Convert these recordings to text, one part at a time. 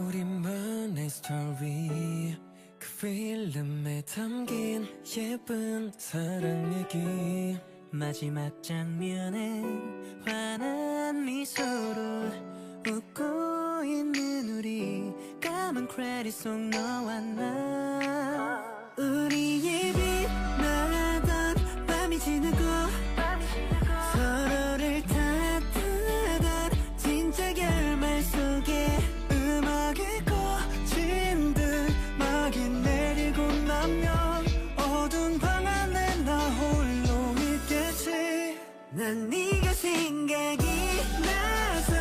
우리만의 스토리 그 필름에 담긴 예쁜 사랑 얘기 마지막 장면엔 환한 미소로 웃고 있는 우리 까만 크레딧 속 너와 나 우리의 빛나던 밤이 지나고 서로를 탓하던 진짜 결말 속에 음악이 꺼진 듯 막이 내리고 나면 어두운 방 안에 나 홀로 있겠지 난 네가 생각이 나서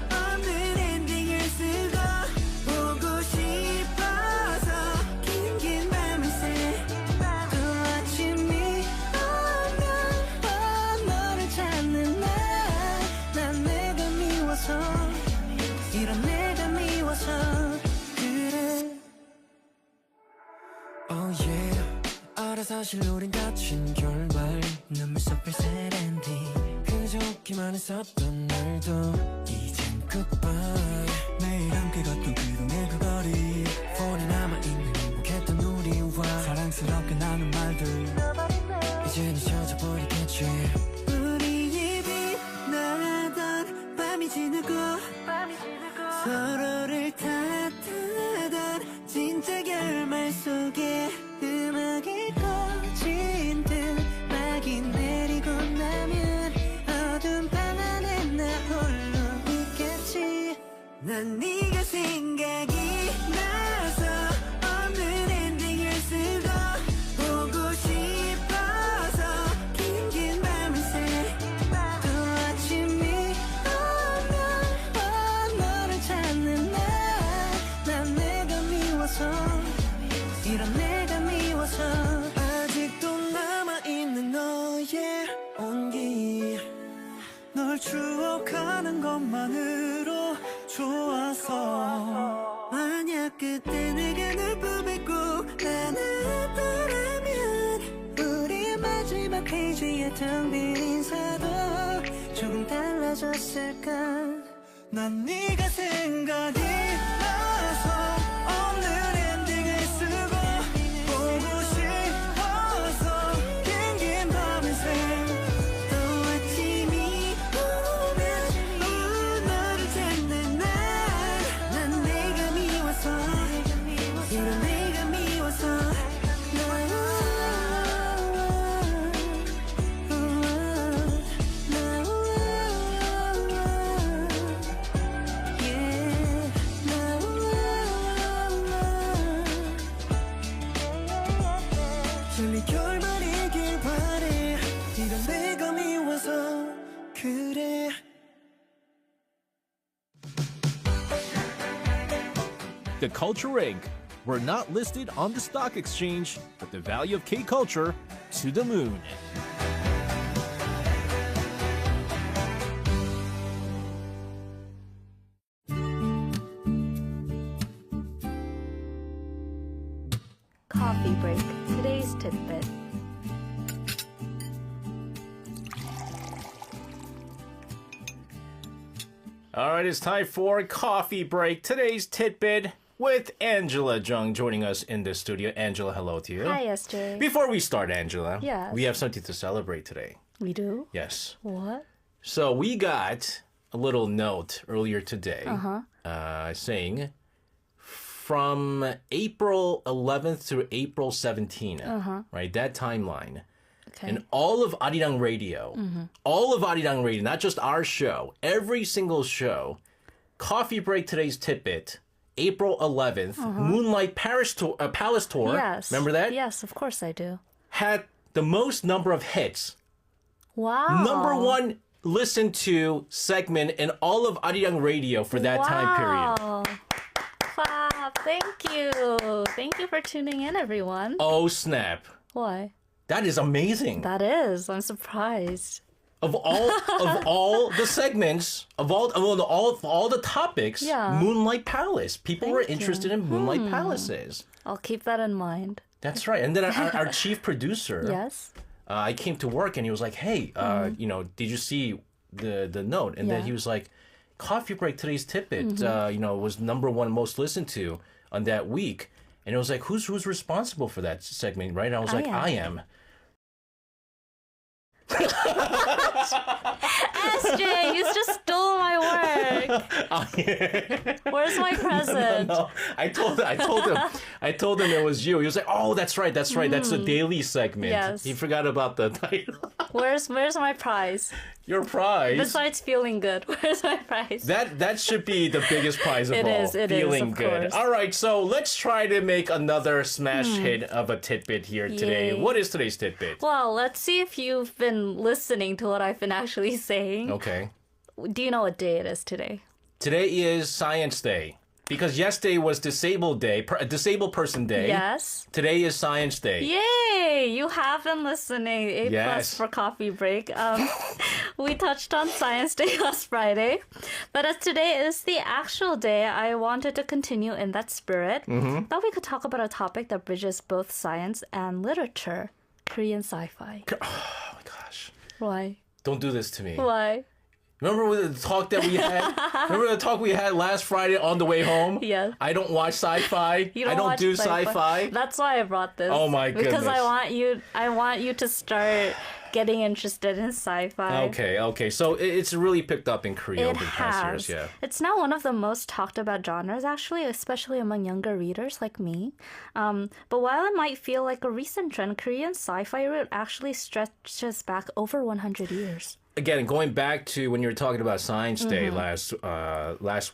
없는 엔딩을 쓰고 보고 싶어서 긴긴 밤을 새 또 아침이 오면 너를 찾는 난 내가 미워서 이런 내가 미워서 그래 Oh yeah 알아 사실 우린 갇힌 결말 눈물 속 별색 엔딩 그저 웃기만 했었던 날도 이젠 goodbye 매일 함께 걷던 그 동네 그 거리 폰에 남아있는 행복했던 우리와 사랑스럽게 나눈 말들 이젠 잊혀져 버리겠지 우리의 빛나던 밤이 지나고 서로를 탓하던 진짜 결말 속에 음악이 꺼진 듯 막이 내리고 나면 어두운 방 안에 나 홀로 있겠지 난 네가 생각이 나서 없는 엔딩을 쓰고 보고 싶어서 긴긴 밤을 새 또 아침이 오면 너를 찾는 난 내가 미워서 이런 내가 미워서 아직도 남아있는 너의 온기 널 추억하는 것만으로 좋아서 만약 그때 내가 널 품에 꼭 안았더라면 우리의 마지막 페이지에 텅 빈 인사도 조금 달라졌을까 난 네가 생각이 나서 없는 엔딩을 쓰고 보고 싶어서 긴긴 밤을 새또 아침이 오면 너를 찾는 난 내가 미워서 이런 내가 미워서 빨리 결말이길 바래 이런 내가 미워서 그래 The Culture Rig. We're not listed on the stock exchange, but the value of K-Culture to the moon. Coffee break. Today's tidbit. All right, it's time for coffee break. Today's tidbit with Angela Jung joining us in the studio. Angela, hello to you. Hi, SJ. Before we start, Angela, Yes. we have something to celebrate today. We do? Yes. What? So we got a little note earlier today saying from April 11th through April 17th, right? That timeline. Okay. And all of Arirang Radio, not just our show, every single show, Coffee Break Today's Tidbit, April 11th, Moonlight Palace Tour. Yes. Remember that? Yes, of course I do. Had the most number of hits. Wow. Number one listened to segment in all of Arirang Radio for that time period. Clap. Thank you. Thank you for tuning in, everyone. Oh, snap. Why? That is amazing. That is. I'm surprised. Of all the segments, of all the topics, Yeah. Moonlight Palace. People were Thank interested you. in Moonlight Palaces. I'll keep that in mind. That's right. And then our chief producer, Yes. I came to work and he was like, "Hey, did you see the note?" And then Yeah. he was like, Coffee Break, today's tidbit, was number one most listened to on that week. And it was like, who's responsible for that segment, right? And I was like, I am. SJ, you just stole my work. Where's my present? No. I told him it was you. He was like, oh, that's right. That's the daily segment. Yes. He forgot about the title. Where's my prize? Your prize? Besides feeling good, where's my prize? That should be the biggest prize of all. It is, feeling of good. course. All right, so let's try to make another smash hit of a tidbit here today. Yay. What is today's tidbit? Well, let's see if you've been listening to what I've been actually saying. Okay. Do you know what day it is today? Today is Science Day. Because yesterday was Disabled Day, Disabled Person Day. Yes. Today is Science Day. Yay! You have been listening. A plus Yes. for Coffee Break. We touched on Science Day last Friday. But as today is the actual day, I wanted to continue in that spirit. Thought we could talk about a topic that bridges both science and literature. Korean sci-fi. Oh my gosh. Why? Don't do this to me. Why? Remember the talk that we had? Remember the talk we had last Friday on the way home? Yes. I don't watch sci-fi. You don't I don't watch do sci-fi. That's why I brought this. Oh my Because goodness. I want you to start getting interested in sci-fi. Okay. So it's really picked up in Korea It over the past has. years, yeah. It's now one of the most talked about genres, actually, especially among younger readers like me. But while it might feel like a recent trend, Korean sci-fi root actually stretches back over 100 years. Again, going back to when you were talking about Science Day last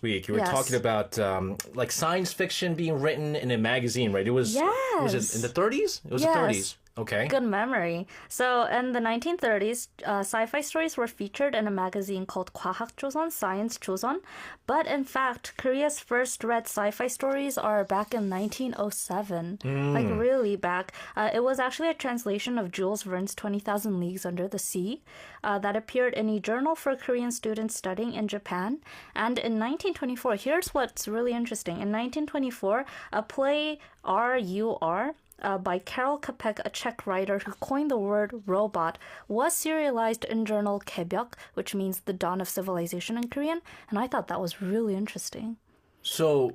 week, you were Yes. talking about like science fiction being written in a magazine, right? It was was it in the 30s? It was Yes. the 30s. Okay. Good memory. So in the 1930s, sci-fi stories were featured in a magazine called 과학조선, Science Joseon. But in fact, Korea's first read sci-fi stories are back in 1907. Like really back. It was actually a translation of Jules Verne's 20,000 Leagues Under the Sea that appeared in a journal for Korean students studying in Japan. And in 1924, here's what's really interesting. In 1924, a play R.U.R., by Karol Kapek, a Czech writer who coined the word robot, was serialized in journal Kebyok, which means the dawn of civilization in Korean, and I thought that was really interesting. So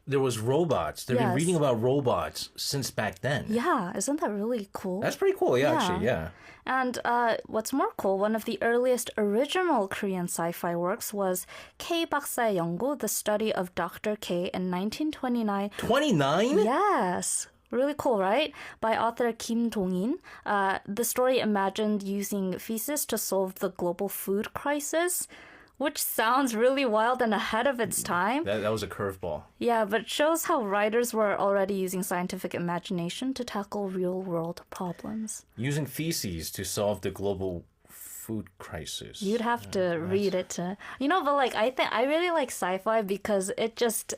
there was robots. They've been Yes. reading about robots since back then. Yeah, isn't that really cool? That's pretty cool, Yeah. actually, yeah. And what's more cool, one of the earliest original Korean sci-fi works was K 박사의 연구, the study of Dr. K in 1929. 29? Yes. Really cool, right? By author Kim Dong-in. The story imagined using feces to solve the global food crisis, which sounds really wild and ahead of its time. That was a curveball. Yeah, but it shows how writers were already using scientific imagination to tackle real-world problems. Using feces to solve the global food crisis. You'd have to read it to... but like, I really like sci-fi because it just...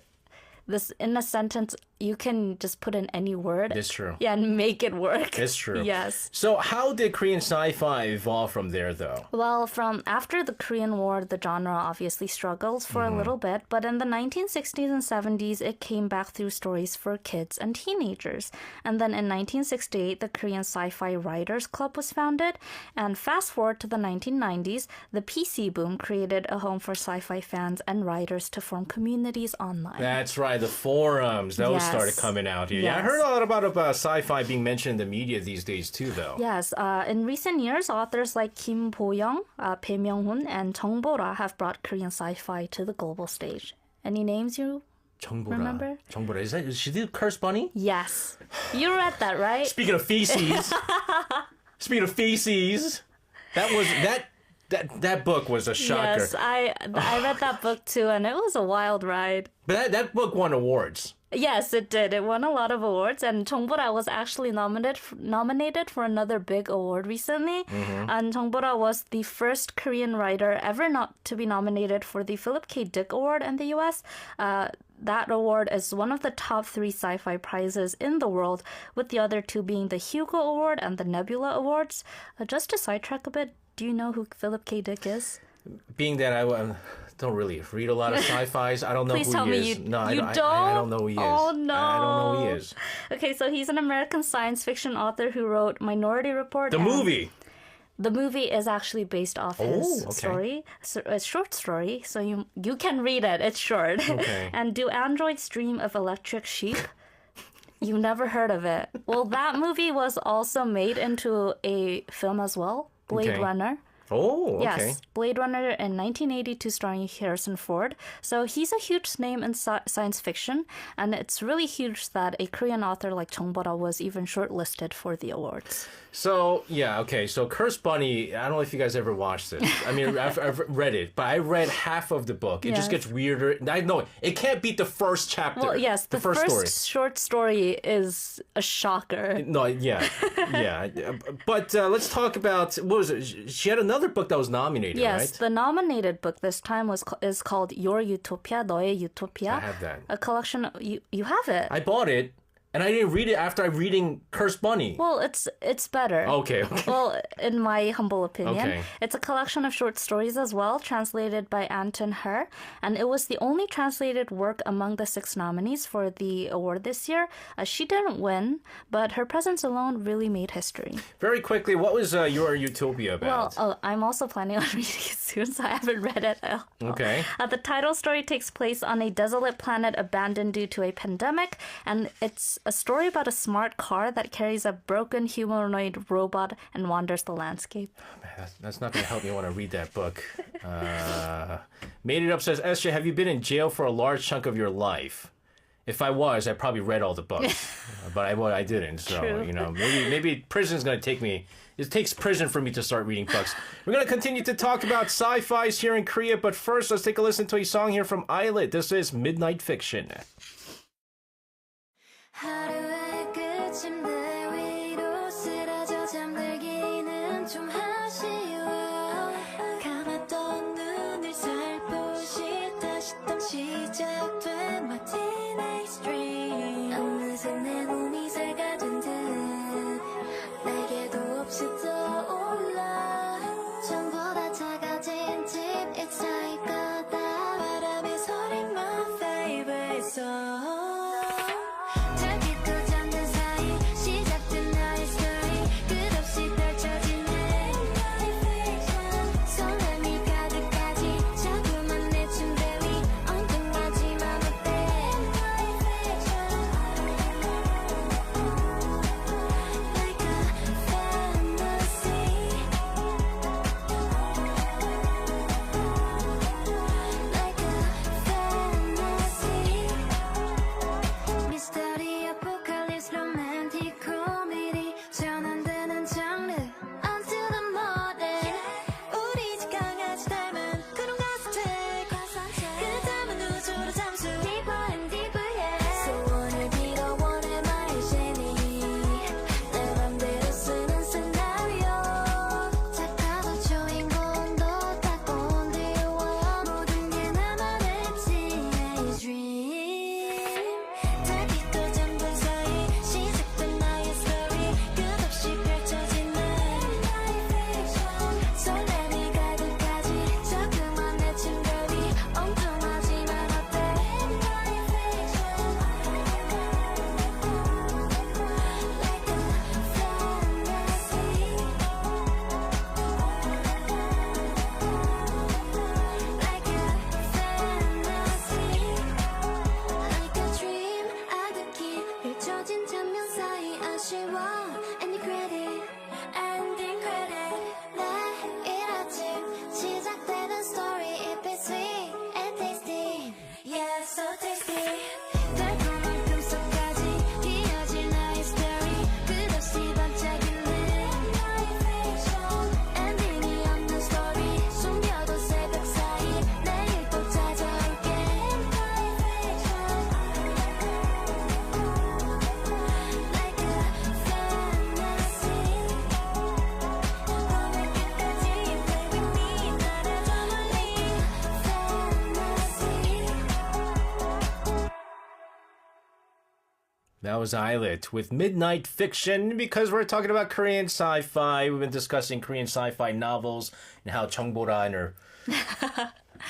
This, in a sentence, you can just put in any word. It's true. Yeah, and make it work. It's true. Yes. So how did Korean sci-fi evolve from there, though? Well, from after the Korean War, the genre obviously struggled for a little bit, but in the 1960s and 70s, it came back through stories for kids and teenagers. And then in 1968, the Korean Sci-Fi Writers Club was founded. And fast forward to the 1990s, the PC boom created a home for sci-fi fans and writers to form communities online. That's right, the forums. Those Yes. started coming out here. Yeah, I Yes. heard a lot about sci-fi being mentioned in the media these days, too, though. Yes, in recent years, authors like Kim Bo-young, Bae Myung-hoon, and Jung Bo-ra have brought Korean sci-fi to the global stage. Any names you 정보라. remember? 정보라. Is she the Curse Bunny? Yes. You read that, right? Speaking of feces. Speaking of feces. That book was a shocker. Yes, I read that book too, and it was a wild ride. But that book won awards. Yes, it did. It won a lot of awards, and Jung Bo-ra was actually nominated for another big award recently. And Jung Bo-ra was the first Korean writer ever not to be nominated for the Philip K. Dick Award in the U.S. That award is one of the top 3 sci-fi prizes in the world, with the other 2 being the Hugo Award and the Nebula Awards. Just to sidetrack a bit, do you know who Philip K. Dick is? Being that I don't really read a lot of sci-fis, I don't know Please who tell he me is. you I don't? I don't know who he is. Oh, no. I don't know who he is. Okay, so he's an American science fiction author who wrote Minority Report. The movie. the movie is actually based off his story, so a short story. So you can read it. It's short. Okay. And Do Androids Dream of Electric Sheep? You never heard of it. Well, that movie was also made into a film as well, Blade Runner. Oh, okay. Yes, Blade Runner in 1982 starring Harrison Ford. So he's a huge name in science fiction, and it's really huge that a Korean author like Chung Bora was even shortlisted for the awards. So, yeah, okay. So, Cursed Bunny, I don't know if you guys ever watched this. I mean, I've read it, but I read half of the book. It just gets weirder. I know it can't beat the first chapter. Well, yes, the first story. short story is a shocker. No, yeah. But let's talk about, what was it? She had another book that was nominated, Yes, right? the nominated book this time is called Your Utopia, 너의 Utopia. I have that. A collection of, you have it. I bought it, and I didn't read it after I'm reading Cursed Bunny. Well, it's better. Okay. Well, in my humble opinion, Okay. it's a collection of short stories as well, translated by Anton Her, and it was the only translated work among the 6 nominees for the award this year. She didn't win, but her presence alone really made history. Very quickly, what was Your Utopia about? Well, I'm also planning on reading it soon, so I haven't read it. Okay. The title story takes place on a desolate planet abandoned due to a pandemic, and it's a story about a smart car that carries a broken humanoid robot and wanders the landscape. That's not going to help me want to read that book. Made It Up says, Esther, have you been in jail for a large chunk of your life? If I was, I probably read all the books, but I didn't. So, True. maybe prison's going to take me. It takes prison for me to start reading books. We're going to continue to talk about sci-fis here in Korea, but first, let's take a listen to a song here from Islet. This is Midnight Fiction. 하루의 끝침대 위로 쓰러져 잠들기는 좀 아쉬워 감았던 눈을 살포시 다시 또 시작된 my teenage dream 어느새 내 몸이 새가 된 듯 날개도 없이 떠올라 전보다 작아진 집 It's like 거다 바람이 소린 my favorite song That was Islet with Midnight Fiction. Because we're talking about Korean sci-fi, we've been discussing Korean sci-fi novels and how Chung Bora and her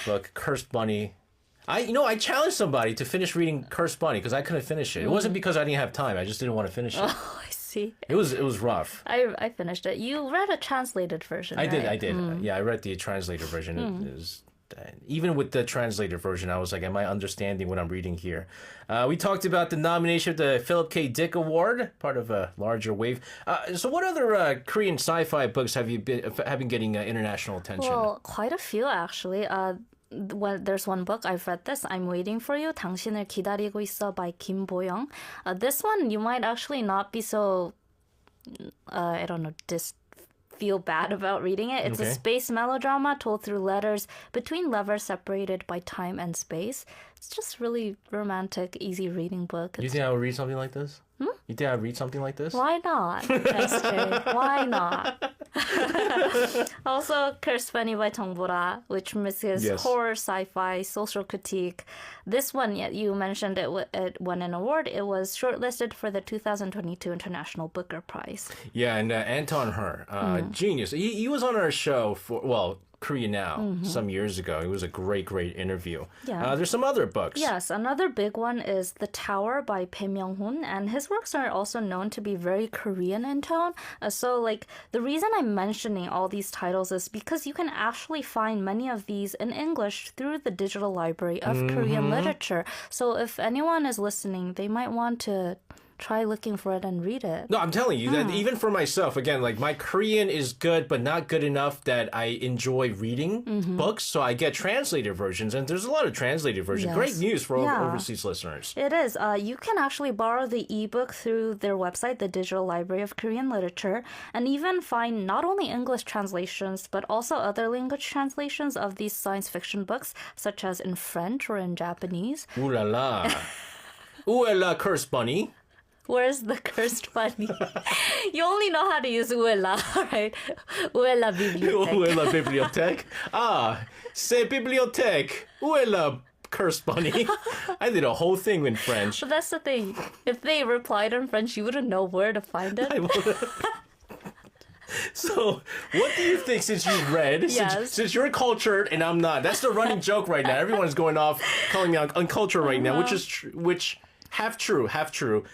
book Cursed Bunny. I challenged somebody to finish reading Cursed Bunny because I couldn't finish it. It wasn't because I didn't have time. I just didn't want to finish it. Oh, I see. See? It was rough. I finished it. You read a translated version, I right? did. Yeah, I read the translated version. It was, even with the translated version, I was like, am I understanding what I'm reading here? We talked about the nomination of the Philip K. Dick Award, part of a larger wave. So what other Korean sci-fi books have been getting international attention? Well, quite a few actually. There's one book, I've read this, I'm Waiting for You, 당신을 기다리고 있어 by Kim Bo-young. This one, you might actually not be so, I don't know, feel bad about reading it. It's a space melodrama told through letters between lovers separated by time and space. It's just really romantic, easy reading book. You think I would read something like this? You think I'd read something like this? Why not, SJ? Why not? Also, Cursed Bunny by 정보라, which mixes horror, sci-fi, social critique. This one, you mentioned it won an award. It was shortlisted for the 2022 International Booker Prize. Yeah, and Anton Her, genius. He was on our show for, Korea Now some years ago. It was a great interview. Yeah. There's some other books. Yes, another big one is The Tower by Bae Myung-hoon, and his works are also known to be very Korean in tone. So, the reason I'm mentioning all these titles is because you can actually find many of these in English through the digital library of Korean literature. So if anyone is listening, they might want to try looking for it and read it. No, I'm telling you that even for myself, again, my Korean is good, but not good enough that I enjoy reading books. So I get translated versions, and there's a lot of translated versions. Yes. Great news for overseas listeners. It is. You can actually borrow the ebook through their website, the Digital Library of Korean Literature, and even find not only English translations, but also other language translations of these science fiction books, such as in French or in Japanese. Ooh la la. Ooh la, Cursed Bunny. Where's the cursed bunny? You only know how to use uela, right? Uela bibliothèque. Uela bibliothèque. C'est bibliothèque. Uela, Cursed Bunny. I did a whole thing in French. But that's the thing. If they replied in French, you wouldn't know where to find it. So, what do you think since you've read, since you're cultured and I'm not? That's the running joke right now. Everyone's going off calling me uncultured right now, which half true, half true.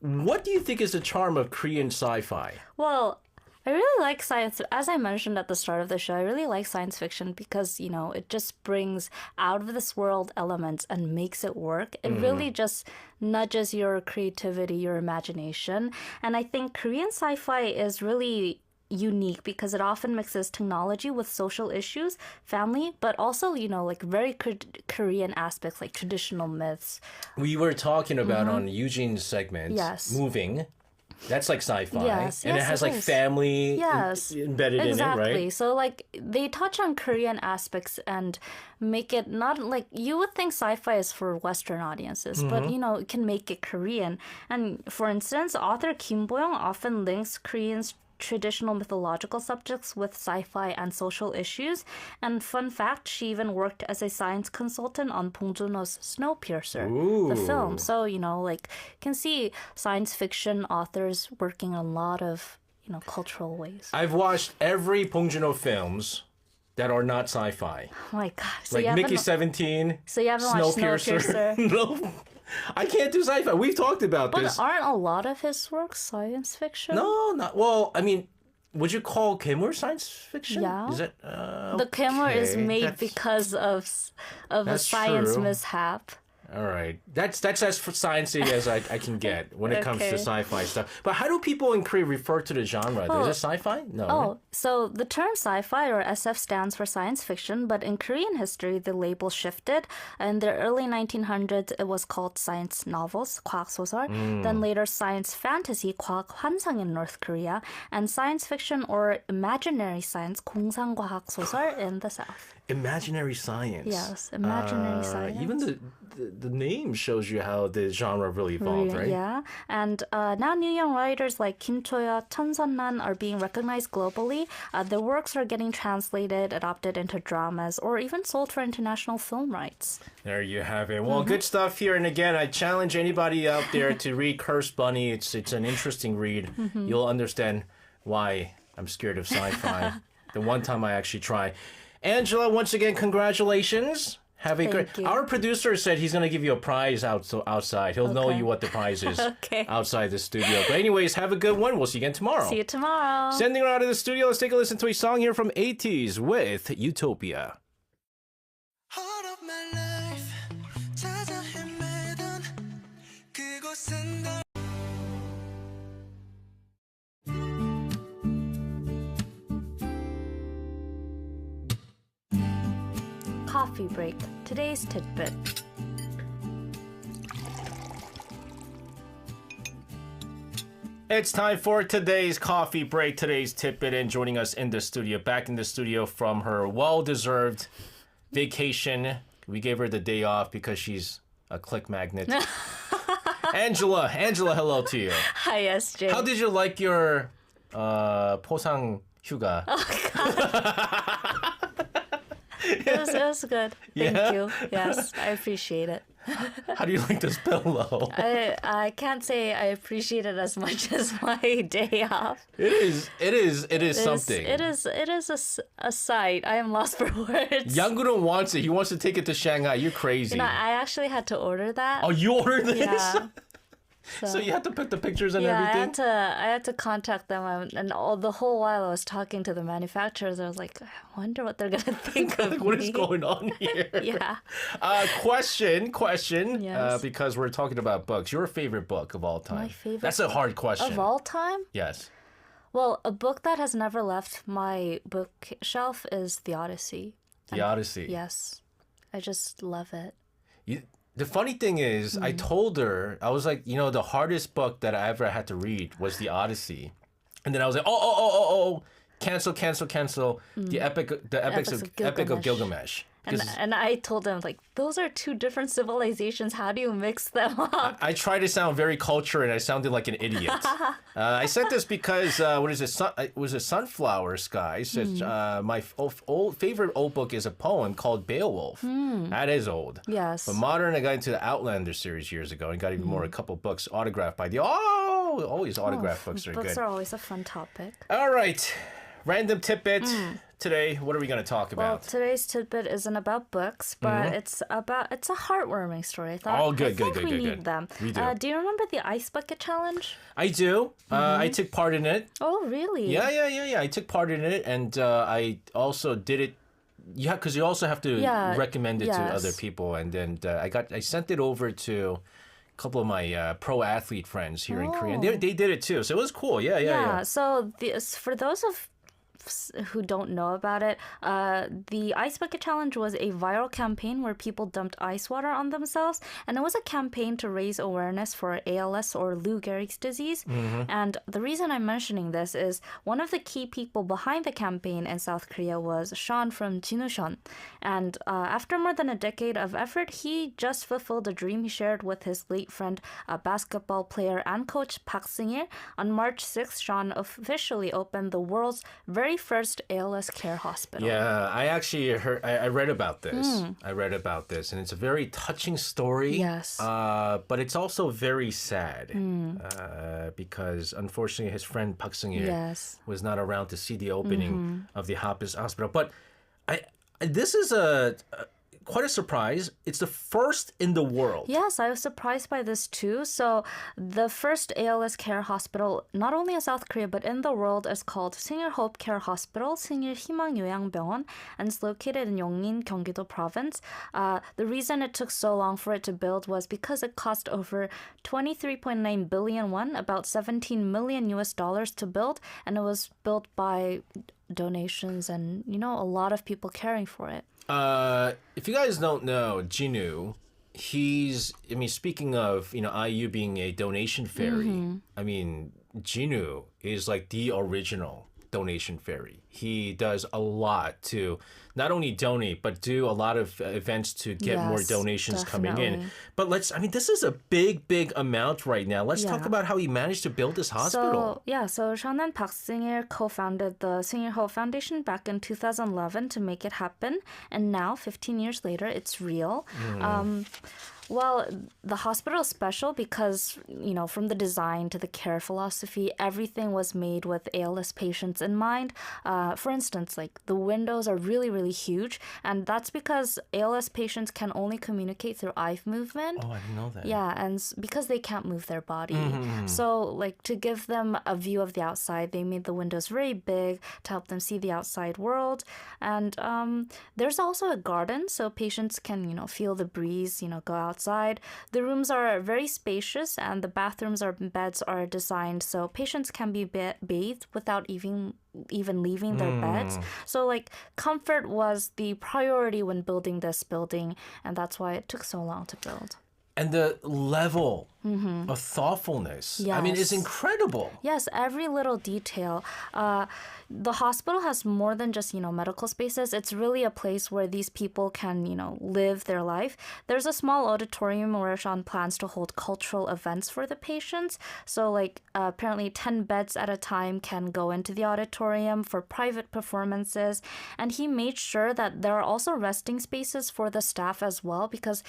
What do you think is the charm of Korean sci-fi? Well, I really like science. As I mentioned at the start of the show, I really like science fiction because, it just brings out of this world elements and makes it work. It really just nudges your creativity, your imagination. And I think Korean sci-fi is really unique because it often mixes technology with social issues, family, but also, very Korean aspects like traditional myths. We were talking about on Eugene's segment, Moving. That's like sci-fi. Yes, and it has family embedded in it, right? So they touch on Korean aspects and make it not you would think sci-fi is for Western audiences, but it can make it Korean. And for instance, author Kim Bo-young often links Korean's traditional mythological subjects with sci-fi and social issues. And fun fact, she even worked as a science consultant on Bong Joon-ho's Snowpiercer, the film. So, you can see science fiction authors working a lot of, cultural ways. I've watched every Bong Joon-ho films that are not sci-fi. Oh my God. So Mickey 17, So you haven't watched Snowpiercer? No. I can't do sci-fi. We've talked about this. But aren't a lot of his works science fiction? No, not... Well, I mean, would you call Kimur science fiction? Yeah. Is it? The Kimur is made because of a science mishap. All right. That's as sciencey as I can get when it comes to sci-fi stuff. But how do people in Korea refer to the genre? Is it sci-fi? No. Oh, so the term sci-fi or SF stands for science fiction, but in Korean history, the label shifted. In the early 1900s, it was called science novels, 과학소설. Then later, science fantasy, 과학환상 in North Korea, and science fiction or imaginary science, 공상과학소설 in the South. Imaginary science. Yes, imaginary science. Even the name shows you how the genre really evolved, right? Yeah, and now new young writers like Kim Cho-ya, Chun Sun-nan are being recognized globally. Their works are getting translated, adapted into dramas, or even sold for international film rights. There you have it. Well, good stuff here. And again, I challenge anybody out there to read Cursed Bunny. It's an interesting read. You'll understand why I'm scared of sci-fi. The one time I actually try. Angela, once again, congratulations. Have a great. Thank you. Our producer said he's gonna give you a prize outside. He'll know Okay. you what the prize is Okay. outside the studio. But anyways, have a good one. We'll see you again tomorrow. See you tomorrow. Sending her out of the studio. Let's take a listen to a song here from 80s with Utopia. Heart of my life 찾아 헤매던 그곳은 널 Coffee break. Today's tidbit. It's time for today's coffee break, today's tidbit, and joining us in the studio, back in the studio from her well-deserved vacation. We gave her the day off because she's a click magnet. Angela, hello to you. Hi, SJ. How did you like your 포상 휴가? It was good. Yeah? Thank you. Yes, I appreciate it. How do you like this pillow? I can't say I appreciate it as much as my day off. It is something. It is a sight. I am lost for words. Yanguren wants it. He wants to take it to Shanghai. You're crazy. You know, I actually had to order that. Oh, you ordered this? Yeah. So you had to put the pictures and Yeah, everything? I had to contact them, and the whole while I was talking to the manufacturers, I was like, I wonder what they're gonna think of What me. is going on here? Yeah. Question. Yes. Because we're talking about books. Your favorite book of all time? My favorite That's a hard question. Of all time? Yes. Well, a book that has never left my bookshelf is The Odyssey. The Odyssey. Yes. I just love it. The funny thing is, I told her, I was like, the hardest book that I ever had to read was The Odyssey. And then I was like, cancel. The Epic of Gilgamesh. And I told them, like, those are two different civilizations. How do you mix them up? I tried to sound very cultured, and I sounded like an idiot. I said this because it was a Sunflower Sky. It says my favorite old book is a poem called Beowulf. That is old. Yes. But modern, I got into the Outlander series years ago, and got even more, a couple books autographed by always autographed books are good. Books are always a fun topic. All right, random tidbit. Today, what are we going to talk Well, about? today's tidbit isn't about books, but it's a heartwarming story. I thought, Oh, good, I think good, we good, need good. them. We do. Do you remember the Ice Bucket Challenge? I do. I took part in it. Oh, really? Yeah. I took part in it, and I also did it. Yeah, because you also have to recommend it to other people, and then I sent it over to a couple of my pro athlete friends here in Korea, and they did it too. So it was cool. Yeah. So for those of who don't know about it, the Ice Bucket Challenge was a viral campaign where people dumped ice water on themselves, and it was a campaign to raise awareness for ALS or Lou Gehrig's disease. And the reason I'm mentioning this is one of the key people behind the campaign in South Korea was Sean from Jinushan. And after more than a decade of effort, he just fulfilled a dream he shared with his late friend, basketball player and coach Park Seung-il. On March 6th, Sean officially opened the world's very first ALS care hospital. Yeah, I actually I read about this. I read about this, and it's a very touching story. Yes. But it's also very sad because unfortunately his friend Park Seung-il was not around to see the opening of the hospital. But this is quite a surprise. It's the first in the world. Yes, I was surprised by this too. So the first ALS care hospital, not only in South Korea, but in the world, is called Singil Hope Care Hospital, Singil Himang Yoyangbyeon, and it's located in Yongin, Gyeonggi-do Province. The reason it took so long for it to build was because it cost over 23.9 billion won, about $17 million to build, and it was built by donations and, a lot of people caring for it. If you guys don't know, Jinu, speaking of, IU being a donation fairy, Jinu is like the original donation fairy. He does a lot to not only donate, but do a lot of events to get more donations coming in. But this is a big amount right now. Let's talk about how he managed to build this hospital. So Sean and Park Seung-il co-founded the Seung-il Ho Foundation back in 2011 to make it happen. And now, 15 years later, it's real. Well, the hospital is special because, from the design to the care philosophy, everything was made with ALS patients in mind. For instance, like the windows are really, really huge, and that's because ALS patients can only communicate through eye movement. Oh, I didn't know that. Yeah, and because they can't move their body. So, like, to give them a view of the outside, they made the windows very big to help them see the outside world. And there's also a garden, so patients can, feel the breeze, go outside. The rooms are very spacious, and the bathrooms or beds are designed so patients can be bathed without even leaving their beds. So, like, comfort was the priority when building this building, and that's why it took so long to build. And the level of thoughtfulness, I mean, is Yes. incredible. Yes, every little detail. The hospital has more than just, medical spaces. It's really a place where these people can, live their life. There's a small auditorium where Sean plans to hold cultural events for the patients. So, like, apparently 10 beds at a time can go into the auditorium for private performances. And he made sure that there are also resting spaces for the staff as well because,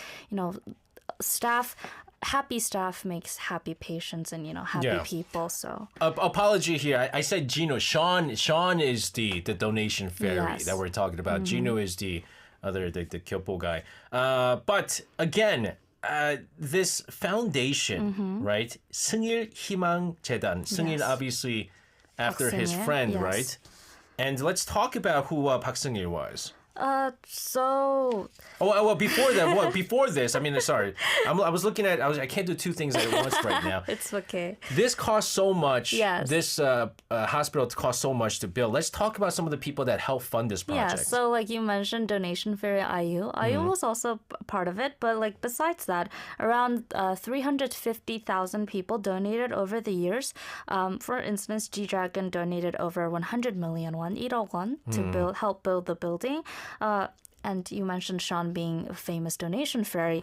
happy staff makes happy patients and happy Yeah. people. So Apology here. I said Gino. Sean is the donation fairy Yes. that we're talking about. Gino is the other the Kyopo guy. But again, this foundation, right? 승일 희망 재단. 승일 Yes. obviously after his 박승일, friend, yes. right? And let's talk about who Park Seung-il was. so Oh well, before that, before this? I mean, sorry, I was looking at. I can't do two things at once right now. it's okay. This cost so much. Yes. This hospital cost so much to build. Let's talk about some of the people that helped fund this Yeah, project. so like you mentioned, donation fairy IU. IU was also part of it, but like besides that, around 350,000 people donated over the years. For instance, G-Dragon donated over 100 million won, 1억 won, to help build the building. And you mentioned Sean being a famous donation fairy.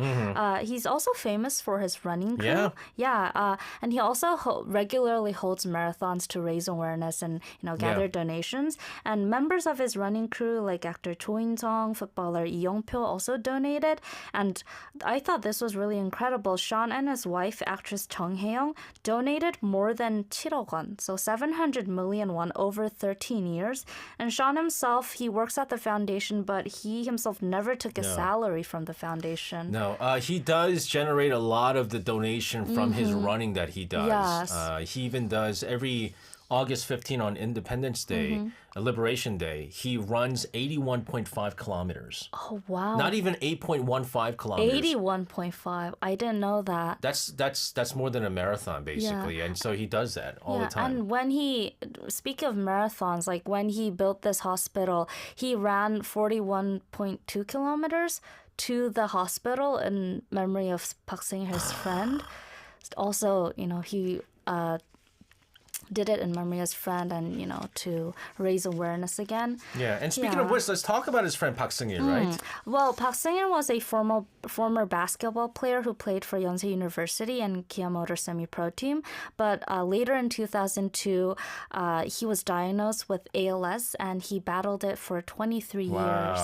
He's also famous for his running crew. Yeah. And he also regularly holds marathons to raise awareness and gather donations. And members of his running crew, like actor Cho In-sung, footballer Lee Young-pyo, also donated. And I thought this was really incredible. Sean and his wife, actress Chung Hae-young, donated more than 7억 won, so 700 million won over 13 years. And Sean himself, he works at the foundation, but he himself never took a salary from the foundation. No, he does generate a lot of the donation from his running that he does. Yes. He even does every August 15 on Independence Day, Liberation Day. He runs 81.5 kilometers. Oh, wow. Not even 8.15 kilometers. 81.5. I didn't know that. That's more than a marathon basically, and so he does that all the time. And when speak of marathons, like when he built this hospital, he ran 41.2 kilometers to the hospital in memory of Park Seung-il's friend. Also, he did it in memory of his friend and, to raise awareness again. Yeah, and speaking Yeah. of which, let's talk about his friend Park Seung-il, right? Well, Park Seung-il was a former basketball player who played for Yonsei University and Kia Motor semi-pro team. But later in 2002, he was diagnosed with ALS and he battled it for 23 years.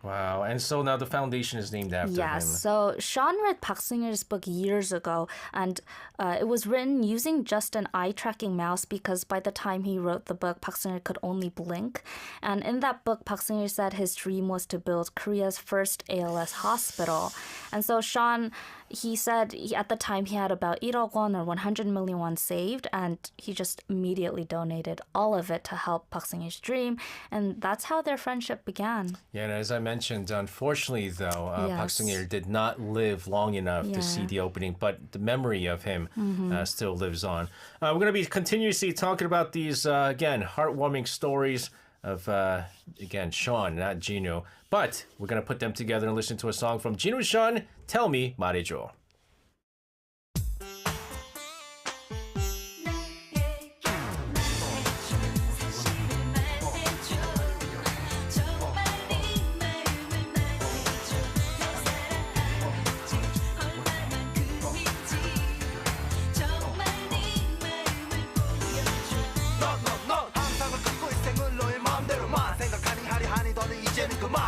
Wow. And so now the foundation is named after Yes, him. so Sean read Park Seung-il's book years ago, and it was written using just an eye-tracking mouse because by the time he wrote the book, Park Seung-il could only blink. And in that book, Park Seung-il said his dream was to build Korea's first ALS hospital. And so Sean, he said at the time he had about 1억 won or 100 million won saved, and he just immediately donated all of it to help Park Seung-il's dream. And that's how their friendship began. Yeah, and as I mentioned, unfortunately, though, Park Yes. Seung-il did not live long enough to see the opening, but the memory of him still lives on. We're going to be continuously talking about these, again, heartwarming stories of, again, Sean, not Gino. But we're going to put them together and listen to a song from Gino Sean, Tell Me, 말해줘.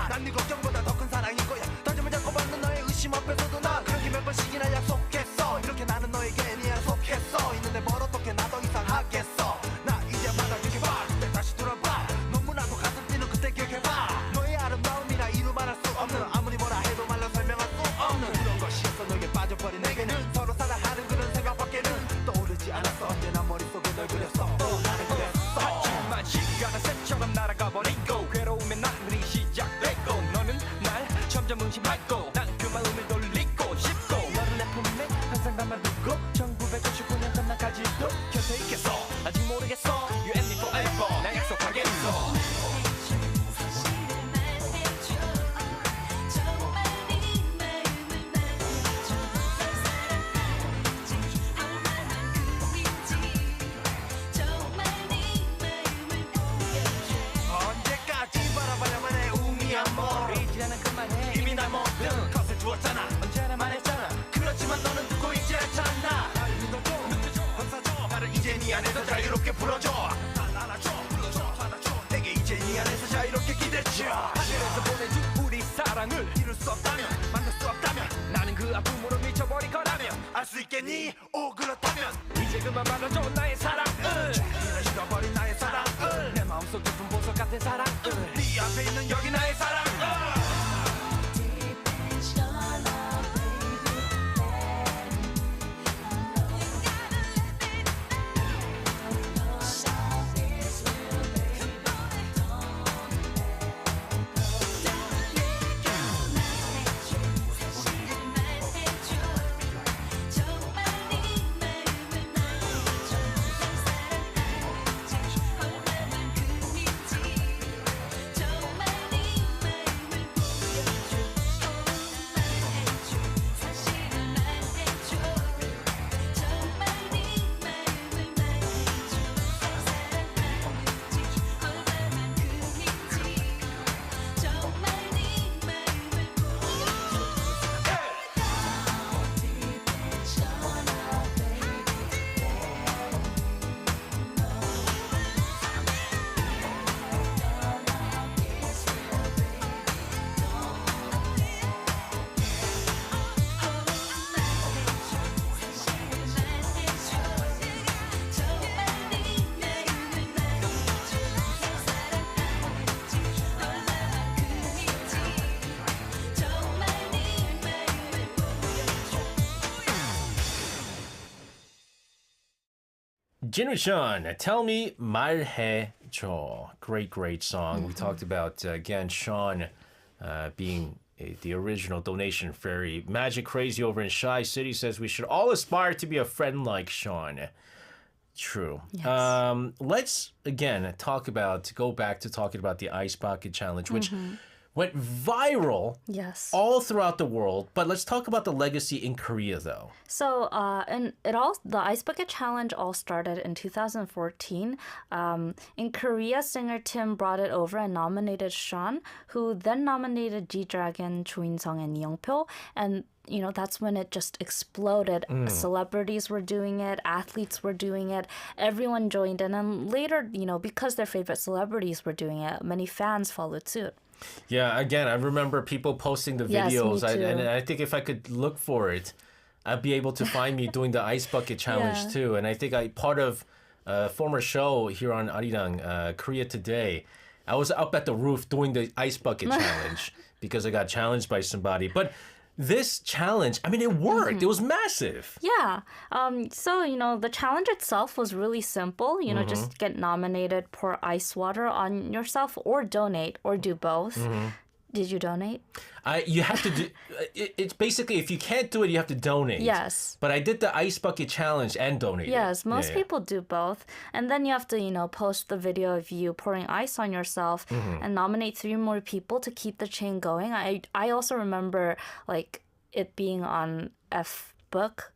난 네 걱정보다 더 큰 사랑인 거야. 던지면 자꾸 받는 너의 의심 앞에서도 나 그렇게 1999년 끝나까지도 곁에 있겠어 아직 모르겠어 You and me forever 나 약속하겠어 언제까지 바라봐야만 해 우미한 뭐 이제는 그만해 이미 날 모든 것을 주었잖아 언제나 말했잖아 그렇지만 너는 듣고 있지 않잖아 나를 믿어줘 느껴줘 감싸줘 나를 이제 네 안에서 자유롭게 불어줘 날 안아줘 불러줘 받아줘 내게 이제 네 안에서 자유롭게 기대줘 하늘에서 보내준 우리 사랑을 이룰 수 없다면 만날 수 없다면 나는 그 아픔으로 미쳐버릴 거라면 알 수 있겠니? 오 그렇다면 이제 그만 말아줘 나의 사랑을 이런 잃어버린 나의 사랑을 내 마음속 깊은 보석 같은 사랑을 네 앞에 있는 여기 나의 사랑을 Jinu Sean, Tell Me 말해줘. Great song. We talked about, again, Sean being the original donation fairy. Magic Crazy over in Shy City says we should all aspire to be a friend like Sean. True. Yes. Let's, again, go back to talking about the Ice Bucket Challenge, which went viral Yes. all throughout the world. But let's talk about the legacy in Korea, though. So, the Ice Bucket Challenge all started in 2014. In Korea, singer Tim brought it over and nominated Sean, who then nominated G-Dragon, Cho In-sung, and Youngpyo. And that's when it just exploded. Celebrities were doing it, athletes were doing it, everyone joined in. And later, because their favorite celebrities were doing it, many fans followed suit. Yeah, again, I remember people posting the Yes, videos. me too. And I think if I could look for it, I'd be able to find me doing the Ice Bucket Challenge too. And I think part of a former show here on Arirang, Korea Today, I was up at the roof doing the Ice Bucket Challenge because I got challenged by somebody. But this challenge, I mean, it worked. It was massive. Yeah. So, the challenge itself was really simple. Just get nominated, pour ice water on yourself, or donate, or do both. Did you donate? You have to do. It's basically, if you can't do it, you have to donate. Yes. But I did the Ice Bucket Challenge and donated. Yes, most people do both. And then you have to, post the video of you pouring ice on yourself and nominate 3 more people to keep the chain going. I also remember, it being on F-Book.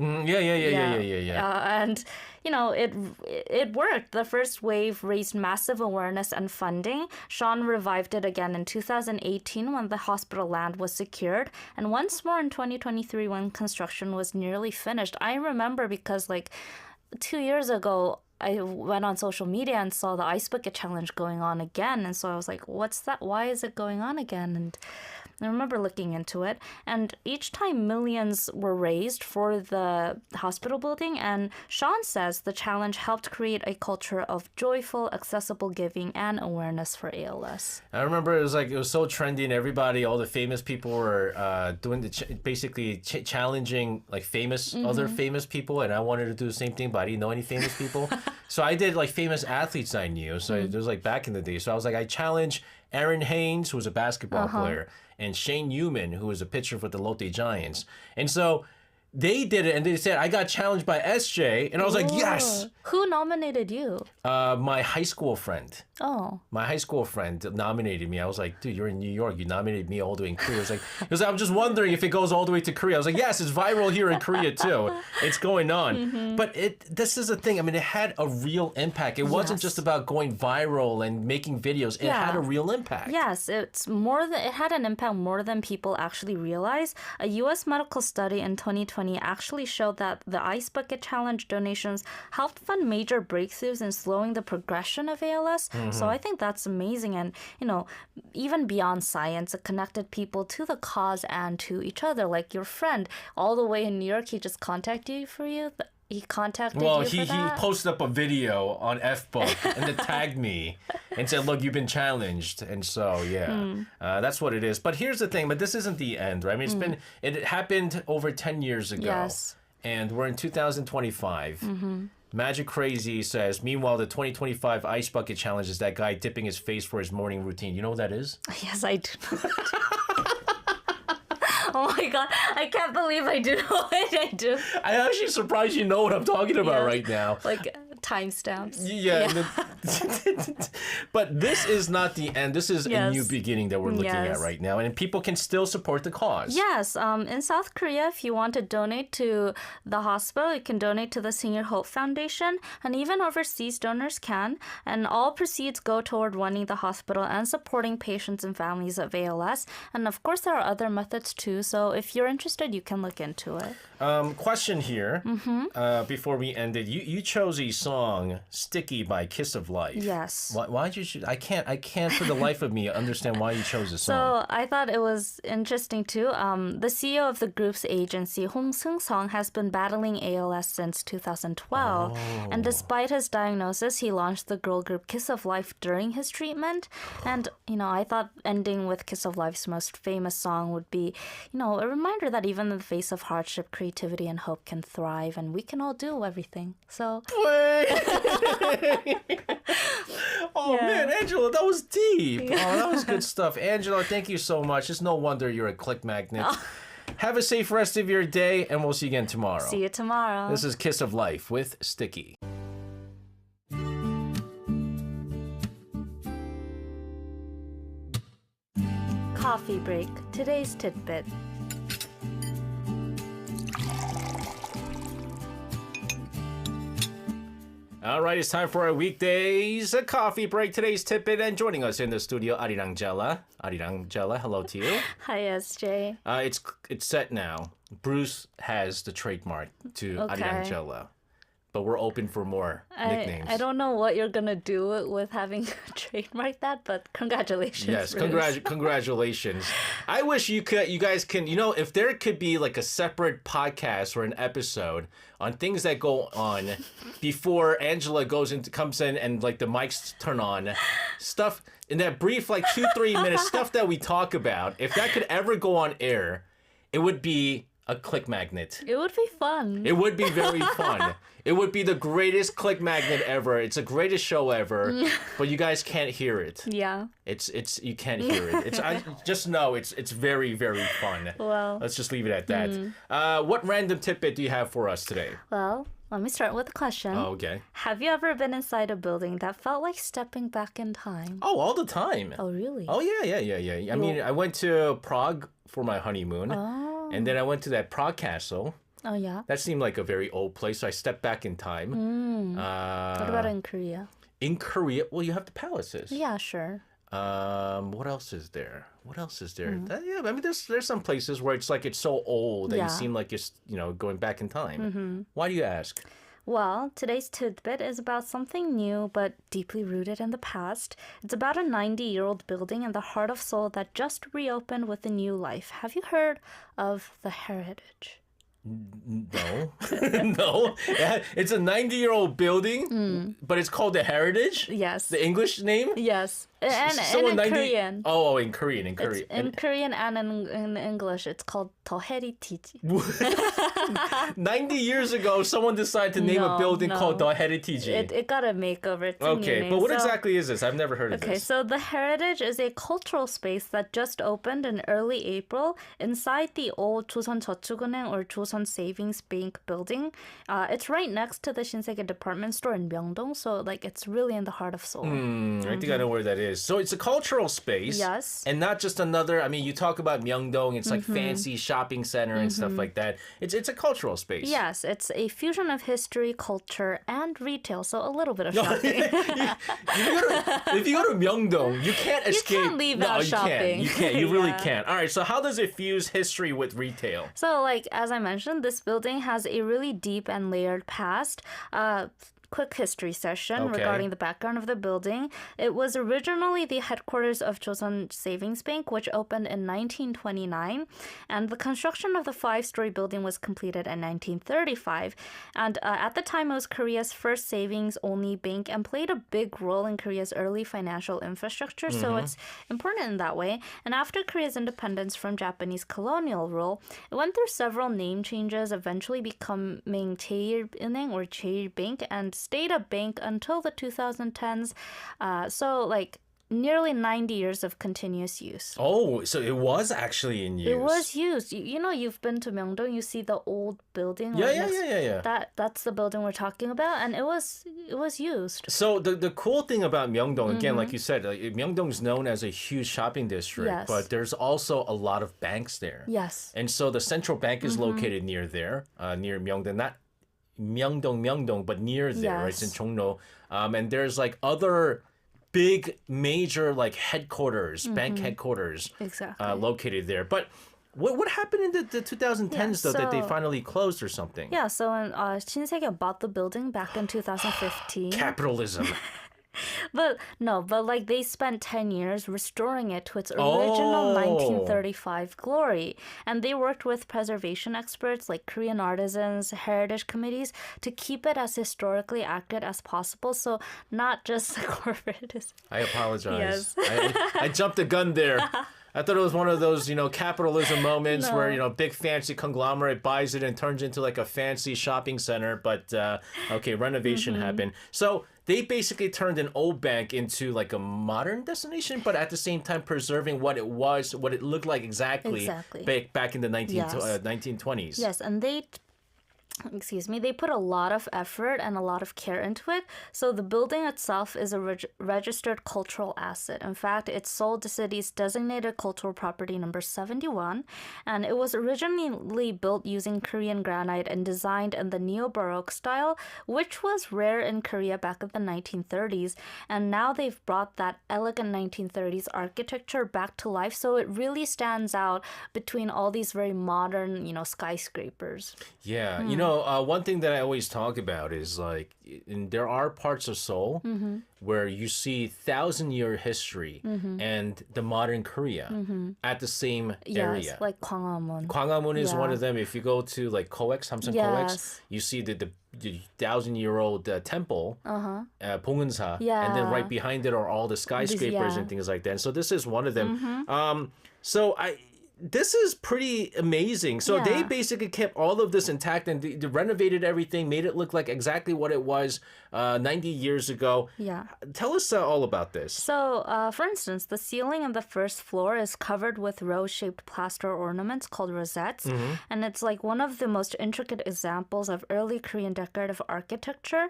Yeah. And, it worked. The first wave raised massive awareness and funding. Sean revived it again in 2018 when the hospital land was secured, and once more in 2023 when construction was nearly finished. I remember because, 2 years ago, I went on social media and saw the Ice Bucket Challenge going on again. And so I was like, what's that? Why is it going on again? And I remember looking into it, and each time millions were raised for the hospital building, and Sean says the challenge helped create a culture of joyful, accessible giving and awareness for ALS. I remember it was so trendy, and everybody, all the famous people were doing challenging famous other famous people, and I wanted to do the same thing, but I didn't know any famous people. So I did famous athletes I knew. So it was back in the day. So I was I challenge Aaron Haynes, who was a basketball player, and Shane Newman, who was a pitcher for the Lotte Giants. And so they did it and they said, I got challenged by SJ. And I was like, yes. Who nominated you? My high school friend. Oh. My high school friend nominated me. I was like, dude, you're in New York. You nominated me all the way in Korea. He was like, I'm just wondering if it goes all the way to Korea. I was like, yes, it's viral here in Korea too. It's going on. But this is the thing. I mean, it had a real impact. It wasn't just about going viral and making videos. It had a real impact. Yes, it had an impact more than people actually realize. A U.S. medical study in 2020 actually showed that the Ice Bucket Challenge donations helped fund major breakthroughs in slowing the progression of ALS. So I think that's amazing. And, even beyond science, it connected people to the cause and to each other. Like your friend, all the way in New York, he just contacted you for you. He contacted you for that? He posted up a video on FBook and then tagged me and said, look, you've been challenged. And so, that's what it is. But here's the thing, but this isn't the end, right? I mean, it happened over 10 years ago. Yes. And we're in 2025. Magic Crazy says, meanwhile, the 2025 Ice Bucket Challenge is that guy dipping his face for his morning routine. You know what that is? Yes, I do. Oh my God, I can't believe I do know what I do. I'm actually surprised you know what I'm talking about right now. Like timestamps. Yeah. But this is not the end. This is a new beginning that we're looking at right now. And people can still support the cause. Yes. In South Korea, if you want to donate to the hospital, you can donate to the Senior Hope Foundation. And even overseas donors can. And all proceeds go toward running the hospital and supporting patients and families of ALS. And of course, there are other methods too. So if you're interested, you can look into it. Question here before we end it. You chose a song, Sticky by Kiss of Life. Yes. Why did you? I can't for the life of me understand why you chose this song. So I thought it was interesting too. The CEO of the group's agency, Hong Seung-sung, has been battling ALS since 2012. And despite his diagnosis, he launched the girl group Kiss of Life during his treatment. And, I thought ending with Kiss of Life's most famous song would be, a reminder that even in the face of hardship, creativity and hope can thrive and we can all do everything. So... Man, Angela, that was deep. That was good stuff. Angela, thank you so much. It's no wonder you're a click magnet. Have a safe rest of your day, and we'll see you again tomorrow. See you tomorrow. This is Kiss of Life with Sticky. Coffee break. Today's tidbit. All right, it's time for our weekdays a coffee break. Today's tidbit, and joining us in the studio, Arirang Jella. Arirang Jella, hello to you. Hi, SJ. It's set now. Bruce has the trademark to Arirang Jella, but we're open for more nicknames. I don't know what you're gonna do with having trademark that, but congratulations. Yes, Bruce. congratulations. I wish you guys can, if there could be like a separate podcast or an episode on things that go on before Angela comes in and like the mics turn on, stuff in that brief like 2-3 minutes stuff that we talk about. If that could ever go on air, it would be a click magnet. It would be fun. It would be very fun. It would be the greatest click magnet ever. It's the greatest show ever, but you guys can't hear it. Yeah. It's you can't hear it. I just know it's very, very fun. Well, let's just leave it at that. What random tidbit do you have for us today? Well, let me start with a question. Oh, okay. Have you ever been inside a building that felt like stepping back in time? Oh, all the time. Oh, really? Oh, yeah. I mean, I went to Prague for my honeymoon, and then I went to that Prague castle. Oh, yeah? That seemed like a very old place, so I stepped back in time. What about in Korea? In Korea, well, you have the palaces. Yeah, sure. What else is there? Yeah, I mean, there's some places where it's like it's so old that you seem like you're going back in time. Why do you ask? Well, today's tidbit is about something new but deeply rooted in the past. It's about a 90-year-old building in the heart of Seoul that just reopened with a new life. Have you heard of the Heritage? No. No. It's a 90-year-old building, but it's called the Heritage? Yes. The English name? Yes. And in 90 Korean. Oh, in Korean. In Korean and in English, it's called 더 Heritage. 90 years ago, someone decided to name a building called the Heritage. It got a makeover. It's a new Okay, name. but what So- exactly is this? I've never heard of Okay, this. so the Heritage is a cultural space that just opened in early April inside the old 조선저축은행 or Joseon Savings Bank building. It's right next to the Shinsegae department store in Myeongdong, so like it's really in the heart of Seoul. I think I know where that is. So it's a cultural space. Yes. And not just another, I mean, you talk about Myeongdong, it's like fancy shopping center and stuff like that. It's a cultural space. Yes, it's a fusion of history, culture, and retail, so a little bit of shopping. If you go to Myeongdong, you can't escape. can't leave no, out you shopping. Can't. You can't. You really Yeah. can't. All right, so how does it fuse history with retail? So, like, as I mentioned, this building has a really deep and layered past. Quick history session Okay. regarding the background of the building. It was originally the headquarters of Joseon Savings Bank, which opened in 1929, and the construction of the 5-story building was completed in 1935. And at the time, it was Korea's first savings-only bank and played a big role in Korea's early financial infrastructure. So it's important in that way. And after Korea's independence from Japanese colonial rule, it went through several name changes, eventually becoming 제일은행 or 제일bank, and stayed a bank until the 2010s. So like nearly 90 years of continuous use. Oh, so it was actually in use. It was used. You know, you've been to Myeongdong, you see the old building. Yeah, right yeah, next- yeah, yeah, yeah. That's the building we're talking about, and it was used. So the cool thing about Myeongdong, again, like you said, like, Myeongdong is known as a huge shopping district, Yes. but there's also a lot of banks there. Yes. And so the central bank is located near there, near Myeongdong, not Myeongdong, but near there. Right? It's in Yes. Chongno. And there's like other big major like headquarters, bank headquarters Exactly. located there. But what happened in the 2010s though that they so- finally closed or something? Yeah, so when Shinsegae bought the building back in 2015. Capitalism. But like they spent 10 years restoring it to its original 1935 glory. And they worked with preservation experts like Korean artisans, heritage committees to keep it as historically accurate as possible. So not just the corporate. I apologize. Yes. I jumped the gun there. I thought it was one of those, capitalism moments where, big fancy conglomerate buys it and turns into like a fancy shopping center. But, okay, renovation happened. So they basically turned an old bank into like a modern destination, but at the same time preserving what it was, what it looked like exactly. Back in the 1920s. Yes, and they put a lot of effort and a lot of care into it. So the building itself is a registered cultural asset. In fact, it's Seoul City's designated cultural property number 71. And it was originally built using Korean granite and designed in the neo-Baroque style, which was rare in Korea back in the 1930s. And now they've brought that elegant 1930s architecture back to life. So it really stands out between all these very modern, skyscrapers. Yeah, one thing that I always talk about is like, there are parts of Seoul where you see 1,000-year history and the modern Korea at the same area. Yes, like Gwanghwamun. Gwanghwamun is one of them. If you go to like Koex, Samsung Koex, Yes. you see the 1,000-year-old temple, 봉은사, and then Yeah. right behind it are all the skyscrapers yeah. and things like that. And so this is one of them. This is pretty amazing. So they Yeah. basically kept all of this intact and they renovated everything, made it look like exactly what it was 90 years ago. Yeah. Tell us all about this. So, for instance, the ceiling on the first floor is covered with rose-shaped plaster ornaments called rosettes, and it's like one of the most intricate examples of early Korean decorative architecture,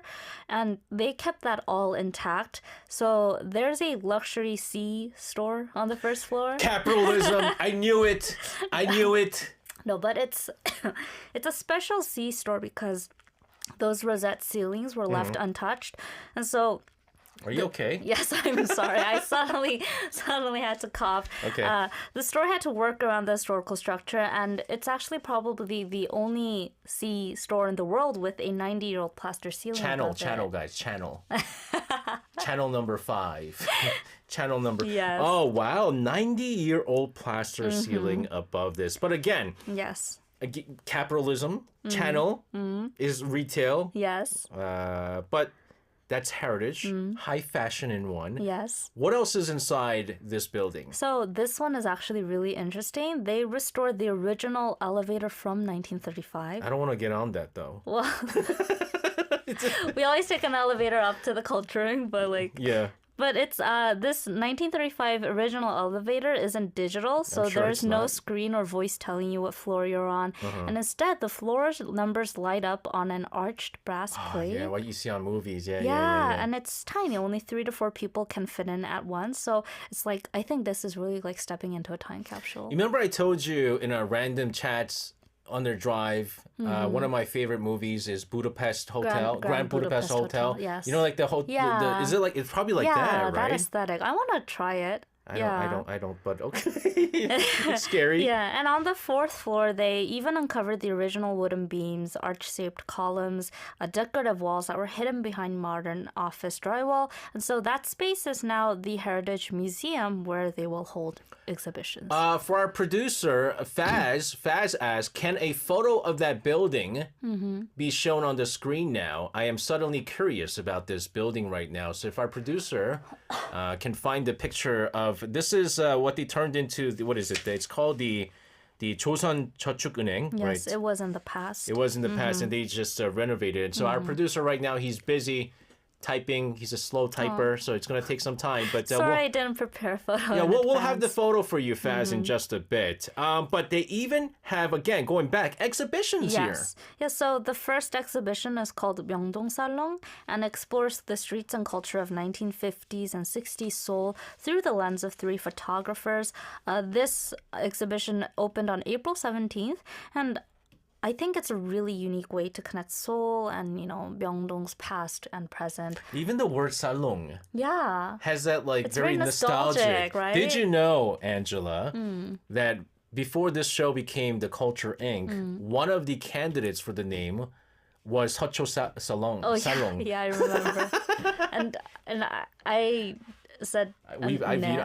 and they kept that all intact. So there's a luxury C store on the first floor. Capitalism. I knew it. I knew it. No, but it's it's a special C store because those rosette ceilings were left untouched, and so. Are you okay? Yes, I'm sorry. I suddenly had to cough. Okay. The store had to work around the historical structure, and it's actually probably the only C store in the world with a 90-year-old plaster ceiling. above it. Channel, guys, channel. Channel number 5. Channel number. Yes. Oh, wow. 90-year-old plaster ceiling above this. But again, Yes. Capitalism, channel is retail. Yes. But That's heritage, high fashion in one. Yes. What else is inside this building? So this one is actually really interesting. They restored the original elevator from 1935. I don't want to get on that though. Well, we always take an elevator up to the culture ring, but Yeah. But it's this 1935 original elevator isn't digital, so sure there's it's no not. screen or voice telling you what floor you're on. And instead, the floor numbers light up on an arched brass plate. Yeah, what you see on movies. Yeah, Yeah, and it's tiny. Only 3 to 4 people can fit in at once. So it's like, I think this is really like stepping into a time capsule. You remember I told you in our random chats on their drive, one of my favorite movies is Budapest Hotel, Grand Budapest Hotel. Yes. You know, like the whole. Yeah. Is it like it's probably like yeah, that, right? that aesthetic. I want to try it. I don't, but okay. It's scary. Yeah, and on the 4th floor, they even uncovered the original wooden beams, arch-shaped columns, decorative walls that were hidden behind modern office drywall. And so that space is now the Heritage Museum where they will hold exhibitions. For our producer, Faz asks, can a photo of that building be shown on the screen now? I am suddenly curious about this building right now. So if our producer can find a picture of, this is what they turned into, what is it? It's called the Joseon 저축은행, yes, right? it was in the past. It was in the past and they just renovated it. So our producer right now, he's busy typing. He's a slow typer, so it's going to take some time. But Sorry, I didn't prepare a photo. yeah, in we'll have the advance. photo for you, Faz, in just a bit. But they even have, again, going back, exhibitions here. Yes. Yeah, so the first exhibition is called Myeongdong Salon and explores the streets and culture of 1950s and 60s Seoul through the lens of 3 photographers. This exhibition opened on April 17th, and I think it's a really unique way to connect Seoul and, Myeongdong's past and present. Even the word salon Yeah. has that, like, It's very very nostalgic, right? Did you know, Angela, that before this show became The Culture Inc., one of the candidates for the name was Seocho Salon. Oh, Salon. yeah, I remember. and I said I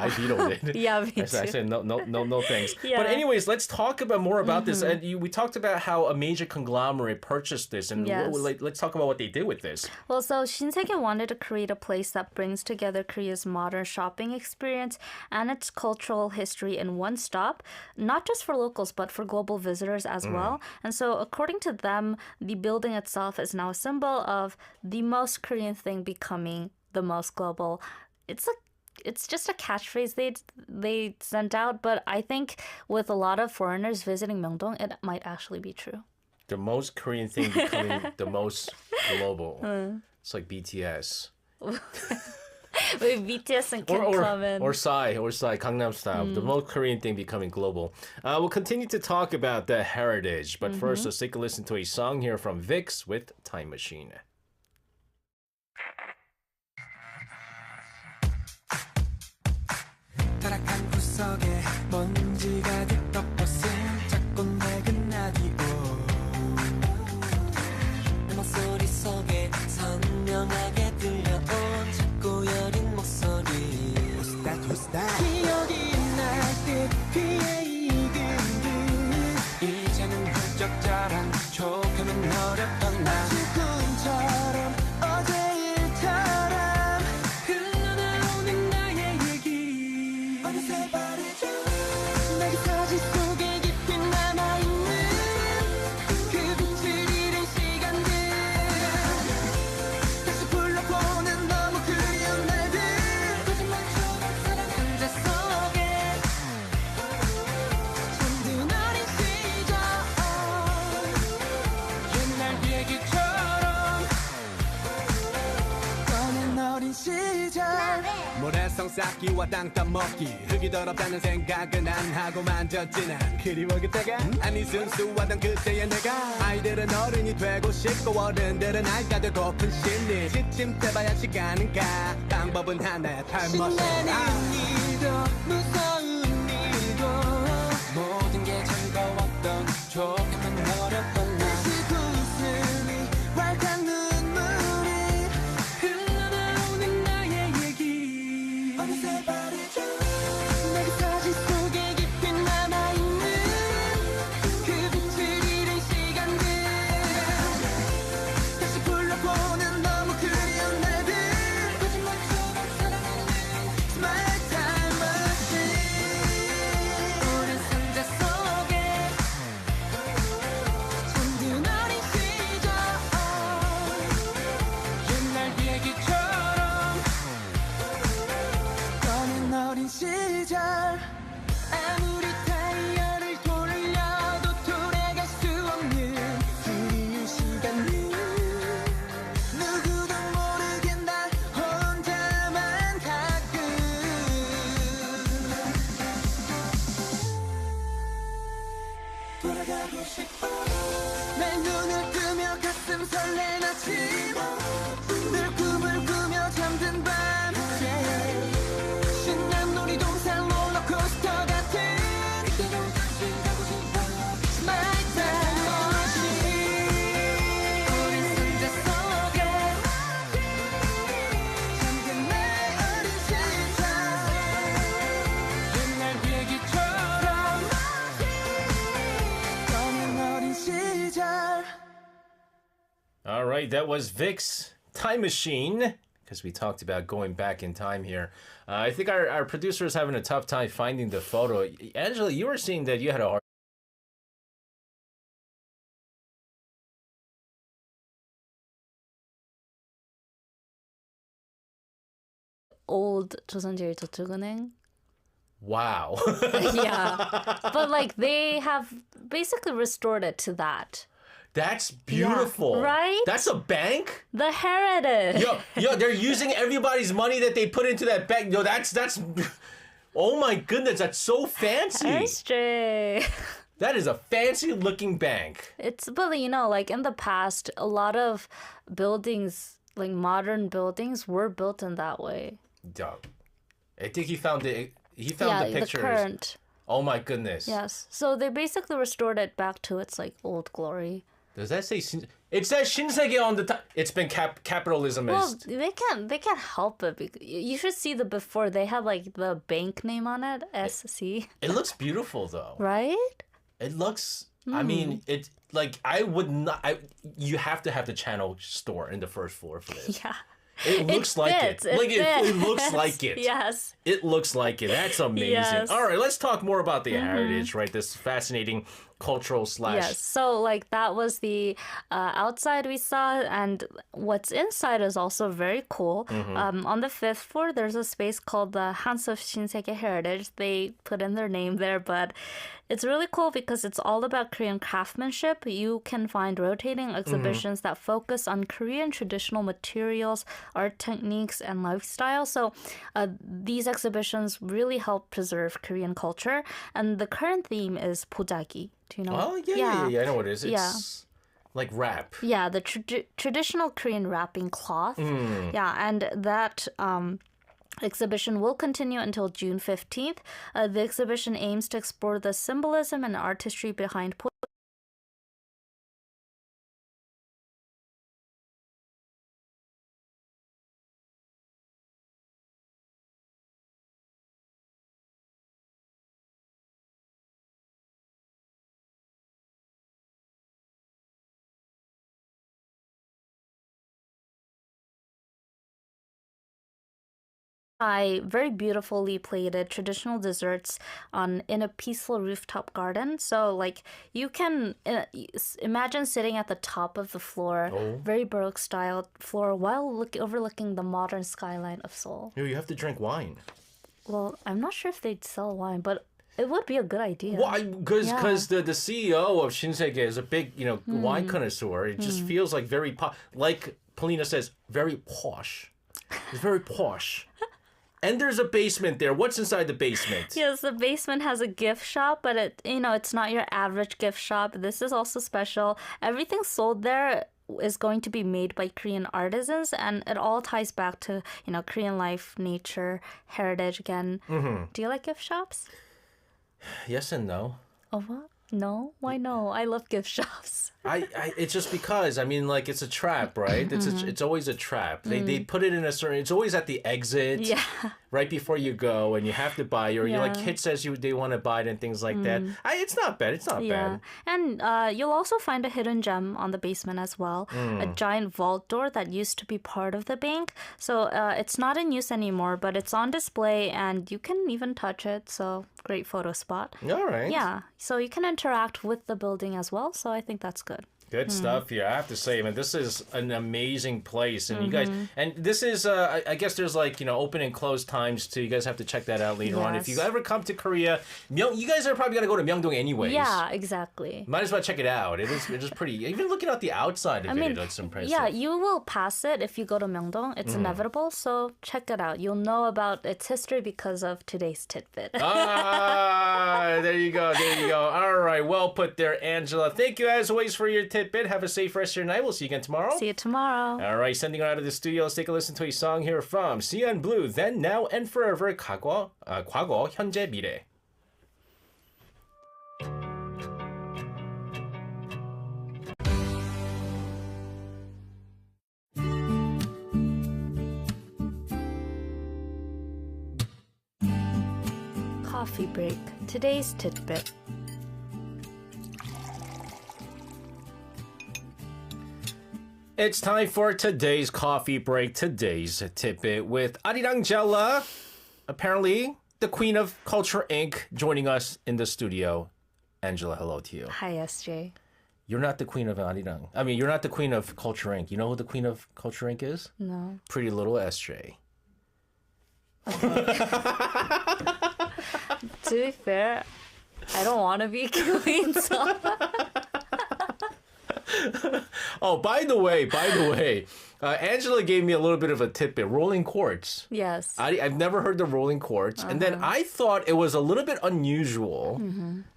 vetoed it. Yeah, me I too. said no thanks. Yeah. But anyways, let's talk about more about this. And we talked about how a major conglomerate purchased this, and Yes. let's talk about what they did with this. Well, so Shinsegae wanted to create a place that brings together Korea's modern shopping experience and its cultural history in one stop, not just for locals, but for global visitors as well. And so according to them, the building itself is now a symbol of the most Korean thing becoming the most global. It's just a catchphrase they sent out, but I think with a lot of foreigners visiting Myeongdong, it might actually be true. The most Korean thing becoming the most global. It's like BTS. Wait, BTS and Kim come in. Or Psy, Gangnam Style. The most Korean thing becoming global. We'll continue to talk about the heritage, but first let's take a listen to a song here from Vix with Time Machine. 타락한 구석에 먼지가 뒤덮었음 작고 낡은 라디오 내 목소리 속에 선명하게 들려온 작고 여린 목소리 Who's that, who's that? 기억이 날 듯 귀에 익은 듯 이제는 훌쩍 자란 조금은 어렸던 나 지금처럼 어제 일처럼 흘러나오는 나의 얘기 어느새 바래져 내게 사진 속에 깊이 남아있는 그 빛을 잃은 시간들 다시 불러보는 너무 그리운 날들 거짓말처럼 사랑 한자 속에 잠든 어린 시절 옛날 얘기처럼 꺼낸 어린 시절 모래성 쌓기와 땅 따먹기 흙이 더럽다는 생각은 안 하고 만졌지 난 그리워 그때가 아니 순수하던 그때의 내가 아이들은 어른이 되고 싶고 어른들은 아이가 되고픈 심리 지침 떼봐야 시간은 가 방법은 하나 타임머신 신나는 일도 무서운 일도 모든 게 즐거웠던 조금은 어렸던 나 그 웃음이 왈칵 눈물이 흘러나오는 나의 얘기 어느새 바래져 내게 사진 속에 깊이 남아있는 그 빛을 잃은 시간들 다시 불러보는 너무 그리운 날들 설레는 아침 늘 꿈을 꾸며 잠든 밤새 신난 놀이동산 롤러코스터 같은 그대로 다시 가고 싶어 My time machine 우린 상자 속에 잠든 내 어린 시절 옛날 얘기처럼 떠는 어린 시절 All right, that was Vic's Time Machine, because we talked about going back in time here. I think our producer is having a tough time finding the photo. Angela, you were saying that you had a hard Old 조선제일저축은행. Wow. Yeah. But like they have basically restored it to that. That's beautiful. Yeah, right? That's a bank? The heritage. Yo, they're using everybody's money that they put into that bank. Yo, that's oh my goodness, that's so fancy. History. That is a fancy looking bank. It's, but you know, like in the past, a lot of buildings, like modern buildings, were built in that way. Yo, I think he found the pictures. The current. Oh my goodness. Yes. So they basically restored it back to its like old glory. Does that say it says Shinsegae on the top? It's been capitalism Well, is. they can't help it. You should see the before. They have like the bank name on it, SC. It looks beautiful though. Right? It looks. I mean, it like I would not. You have to have the channel store in the first floor for this. Yeah. It looks like it. It Like fits. it looks like it. Yes. It looks like it. That's amazing. Yes. All right, let's talk more about the heritage, right? This fascinating cultural slash. Yes. So like that was the outside we saw, and what's inside is also very cool. On the 5th floor, there's a space called the Hans of Shinsegae Heritage. They put in their name there, but it's really cool because it's all about Korean craftsmanship. You can find rotating exhibitions that focus on Korean traditional materials, art techniques, and lifestyle. So these exhibitions really help preserve Korean culture. And the current theme is 보자기. Do you know? Oh, yeah. I know what it is. It's Yeah. like wrap. Yeah, the traditional Korean wrapping cloth. Yeah, and that exhibition will continue until June 15th. The exhibition aims to explore the symbolism and artistry behind very beautifully plated traditional desserts in a peaceful rooftop garden. So like you can imagine sitting at the top of the floor, very Baroque style floor, while overlooking the modern skyline of Seoul. You have to drink wine. Well, I'm not sure if they'd sell wine, but it would be a good idea. Why? Because the CEO of Shinsegae is a big wine connoisseur. It just feels like very like Polina says, very posh. It's very posh. And there's a basement there. What's inside the basement? Yes, the basement has a gift shop, but it's not your average gift shop. This is also special. Everything sold there is going to be made by Korean artisans, and it all ties back to, Korean life, nature, heritage again. Do you like gift shops? Yes and no. Oh, what? No? Why no? I love gift shops. It's just because like it's a trap, right? It's always a trap. They put it in a certain. It's always at the exit, Yeah. right before you go, and you have to buy, or you Yeah. kid says they want to buy it and things like that. It's not bad. It's not Yeah. bad. And you'll also find a hidden gem on the basement as well. A giant vault door that used to be part of the bank. So it's not in use anymore, but it's on display and you can even touch it. So great photo spot. All right. Yeah. So you can interact with the building as well. So I think that's good. Good stuff here. I have to say, man, this is an amazing place, and you guys, and this is, I guess there's open and closed times too. You guys have to check that out later on. If you Yes. ever come to Korea, you guys are probably gonna go to Myeongdong anyways. Yeah, exactly. Might as well check it out. It is pretty. Even looking at the outside of it looks impressive. Yeah, you will pass it if you go to Myeongdong. It's inevitable, so check it out. You'll know about its history because of today's tidbit. There you go. All right, well put there, Angela. Thank you as always for your tips. tidbit. Have a safe rest of your night. We'll see you again tomorrow. See you tomorrow. All right, sending out of the studio. Let's take a listen to a song here from CN Blue. Then, now, and forever. 과거, 현재, 미래. Coffee break. Today's tidbit. It's time for today's coffee break. Today's tidbit with Arirang Jella, apparently the queen of Culture Inc., joining us in the studio. Angela, hello to you. Hi, SJ. You're not the queen of Arirang. I mean, you're not the queen of Culture Inc. You know who the queen of Culture Inc. is? No. Pretty little SJ. To be fair, I don't want to be queen, so... Oh, by the way, Angela gave me a little bit of a tidbit. Rolling quartz. Yes. I've never heard the rolling quartz. And then I thought it was a little bit unusual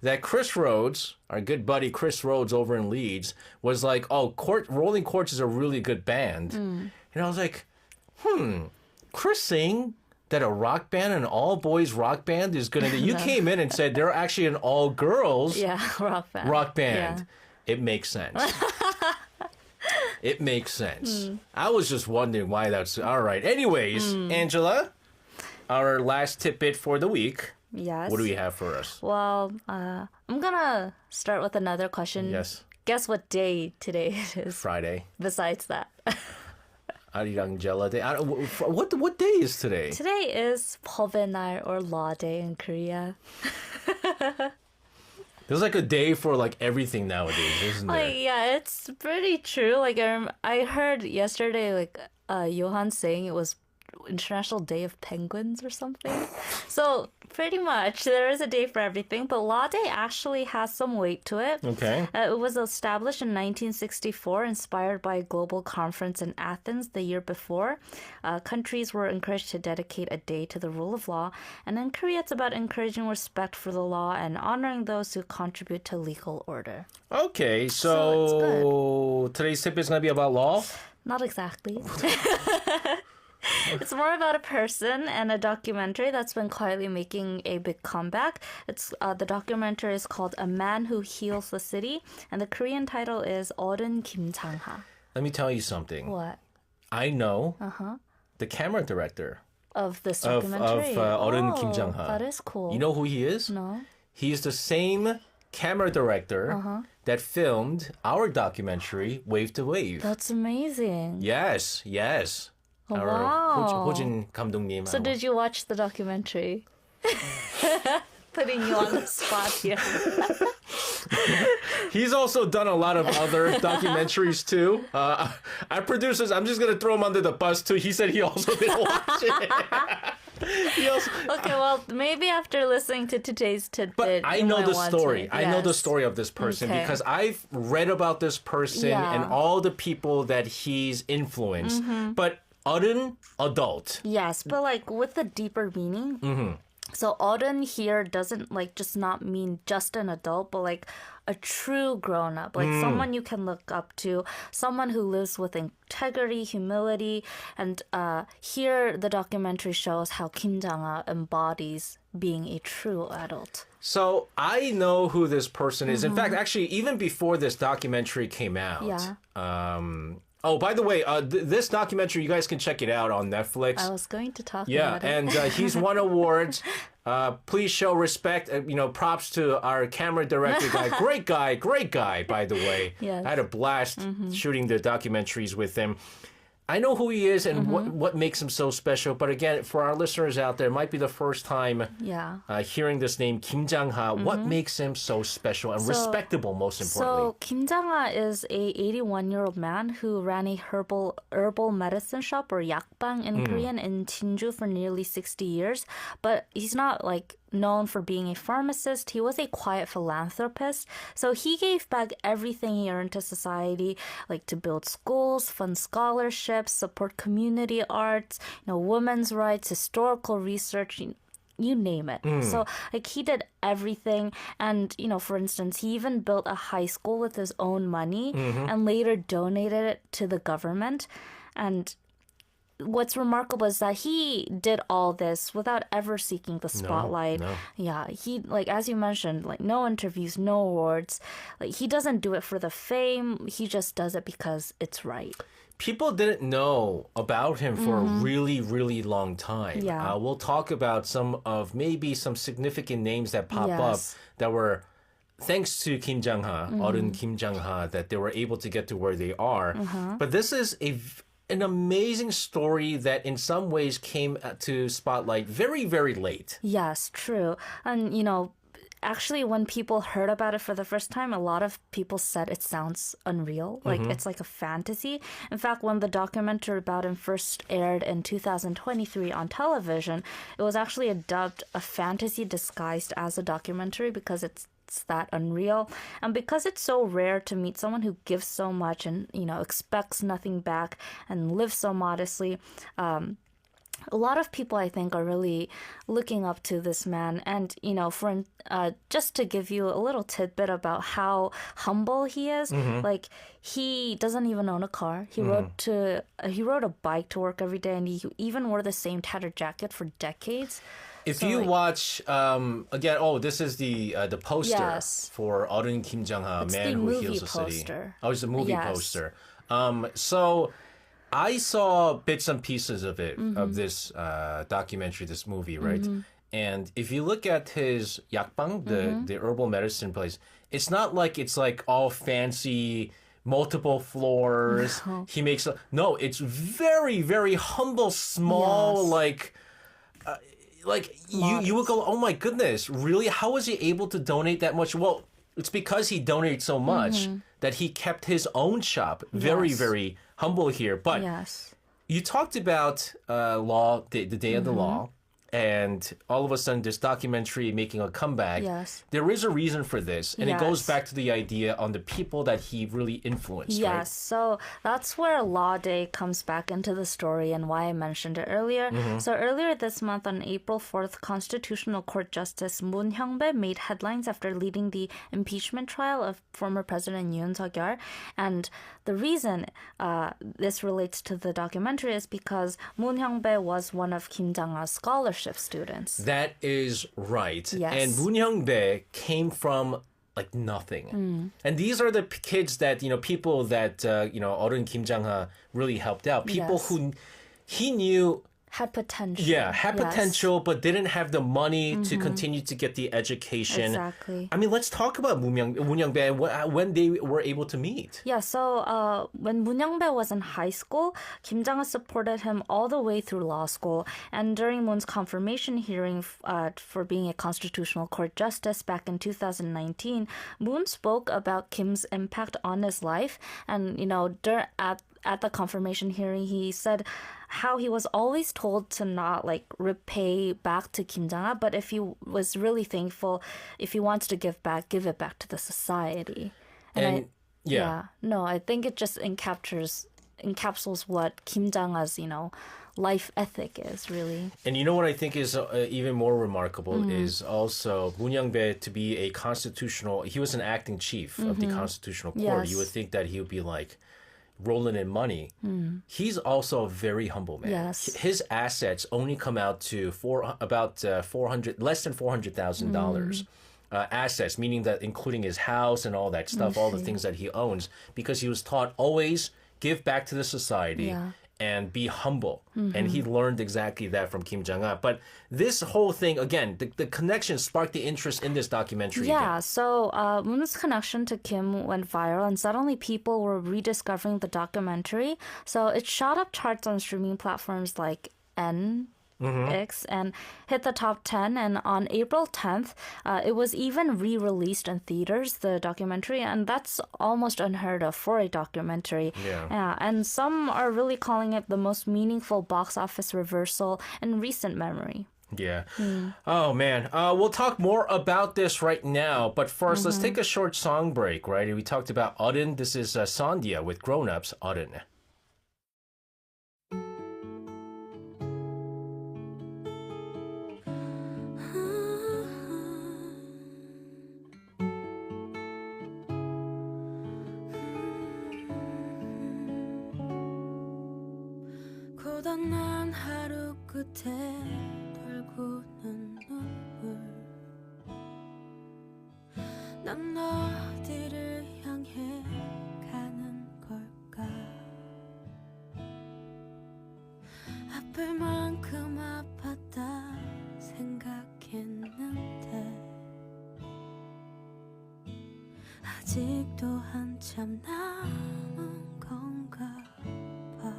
that Chris Rhodes, our good buddy Chris Rhodes over in Leeds, was like, oh, Rolling Quartz is a really good band. And I was like, Chris saying that a rock band, an all-boys rock band is going to... You came in and said they're actually an all-girls rock band. Yeah. It makes sense. It makes sense. I was just wondering why that's... All right. Anyways, Angela, our last tidbit for the week. Yes. What do we have for us? Well, I'm gonna start with another question. Yes. Guess what day today it is? Friday. Besides that. Arirang Jella Day. What day is today? Today is 법의 or Law Day in Korea. There's like a day for like everything nowadays, isn't there? Yeah, it's pretty true. Like I heard yesterday, like Johan saying it was International Day of Penguins or something. So pretty much there is a day for everything, but Law Day actually has some weight to it. Okay. It was established in 1964, inspired by a global conference in Athens the year before. Countries were encouraged to dedicate a day to the rule of law, and in Korea it's about encouraging respect for the law and honoring those who contribute to legal order. Okay, So it's so today's tip is going to be about law? Not exactly. It's more about a person and a documentary that's been quietly making a big comeback. It's the documentary is called A Man Who Heals the City, and the Korean title is 어른 김장하. Let me tell you something. What? I know the camera director Of this of documentary? 어른 김장하. That is cool. You know who he is? No. He is the same camera director that filmed our documentary, Wave to Wave. That's amazing. Yes. Our Wow. 호진 감독님. So did you watch the documentary? Putting you on the spot here. He's also done a lot of other documentaries too. Our producers, I'm just gonna throw him under the bus too. He said he also didn't watch it. Okay, well, maybe after listening to today's tidbit, But I you know might the want story. to. I know the Yes. story of this person Okay. because I've read about this person Yeah. and all the people that he's influenced. But 어른, adult. Yes, but like with the deeper meaning. So 어른 here doesn't like just not mean just an adult, but like a true grown up, like someone you can look up to, someone who lives with integrity, humility, and here the documentary shows how Kim Jang-ha embodies being a true adult. So I know who this person is. In fact, actually, even before this documentary came out. Yeah. Oh, by the way, this documentary, you guys can check it out on Netflix. I was going to talk Yeah, about it. and he's won awards. Please show respect. Props to our camera director guy. Great guy, by the way. Yes. I had a blast shooting the documentaries with him. I know who he is and what makes him so special. But again, for our listeners out there, it might be the first time Yeah. hearing this name, Kim Jang-ha. What makes him so special and respectable, most importantly? So Kim Jang-ha is a 81-year-old man who ran a herbal medicine shop or 약방 in Korean in Jinju for nearly 60 years. But he's not like known for being a pharmacist. He was a quiet philanthropist. So he gave back everything he earned to society, like to build schools, fund scholarships, support community arts, women's rights, historical research, you name it. So like he did everything. And, you know, for instance, he even built a high school with his own money and later donated it to the government. And what's remarkable is that he did all this without ever seeking the spotlight. No. Yeah, he, like, as you mentioned, like, no interviews, no awards. Like, he doesn't do it for the fame. He just does it because it's right. People didn't know about him for a really, really long time. Yeah. We'll talk about maybe some significant names that pop up Yes. that were thanks to Kim Jang-ha, 어른 Kim Jang-ha, that they were able to get to where they are. But this is an amazing story that in some ways came to spotlight very, very late. Yes, true. And, you know, actually, when people heard about it for the first time, a lot of people said it sounds unreal. Like, it's like a fantasy. In fact, when the documentary about him first aired in 2023 on television, it was actually dubbed a fantasy disguised as a documentary because it's that unreal. And because it's so rare to meet someone who gives so much and, you know, expects nothing back and lives so modestly, a lot of people, I think, are really looking up to this man. And, you know, just to give you a little tidbit about how humble he is, like, he doesn't even own a car. He rode a bike to work every day, and he even wore the same tattered jacket for decades. If you watch, again, this is the poster Yes. for 어른 Kim Jang-ha, It's Man the Who movie Heals the City. poster. Oh, it's a movie Yes. poster. So I saw bits and pieces of it, of this documentary, this movie, right? And if you look at his yakbang, the herbal medicine place, it's not like it's like all fancy, multiple floors. He makes it's very, very humble, small, Yes. you would go, oh my goodness, really? How was he able to donate that much? Well, it's because he donated so much that he kept his own shop. Very, Yes. very humble here. But Yes. you talked about law, the day of the law, and all of a sudden this documentary making a comeback. Yes. There is a reason for this, and it goes Yes. back to the idea on the people that he really influenced, right? Yes, so that's where Law Day comes back into the story and why I mentioned it earlier. So earlier this month on April 4th, Constitutional Court Justice Moon Hyung-bae made headlines after leading the impeachment trial of former President Yoon Suk-yeol. And the reason this relates to the documentary is because Moon Hyung-bae was one of Kim Jang-ha's scholarship students. That is right. Yes. And Moon Hyung-bae came from like nothing. And these are the kids that, people that, 어른 Kim Jang-ha really helped out. People Yes. who he knew Had potential. had Yes. potential, but didn't have the money to continue to get the education. Exactly. I mean, let's talk about Moon Hyung-bae and when they were able to meet. Yeah, so when Moon Hyung-bae was in high school, Kim Jang-un supported him all the way through law school. And during Moon's confirmation hearing for being a constitutional court justice back in 2019, Moon spoke about Kim's impact on his life. And, at the confirmation hearing, he said how he was always told to not repay back to Kim Jang-un, but if he was really thankful, if he wants to give it back to the society. And I think it just encapsulates what Kim Jang-un's, life ethic is really. And you know what I think is even more remarkable is also Moon Hyung-bae to be he was an acting chief of the Constitutional Court. Yes. You would think that he would be like rolling in money. He's also a very humble man. Yes. His assets only come out to less than $400,000. Assets, meaning that including his house and all that stuff, all the things that he owns, because he was taught always give back to the society and be humble. And he learned exactly that from Kim Jang-un. But this whole thing, again, the connection sparked the interest in this documentary. Yeah, again. so Moon's connection to Kim went viral, and suddenly people were rediscovering the documentary. So it shot up charts on streaming platforms like X and hit the top 10. And on April 10th, it was even re-released in theaters, the documentary, and that's almost unheard of for a documentary. Yeah. And some are really calling it the most meaningful box office reversal in recent memory. Yeah. Oh, man. We'll talk more about this right now. But first, let's take a short song break, right? We talked about 어른. This is Sandia with Grown Ups, 어른. 묻어난 하루 끝에 돌고는 눈물 난 어디를 향해 가는 걸까 아플 만큼 아팠다 생각했는데 아직도 한참 남은 건가 봐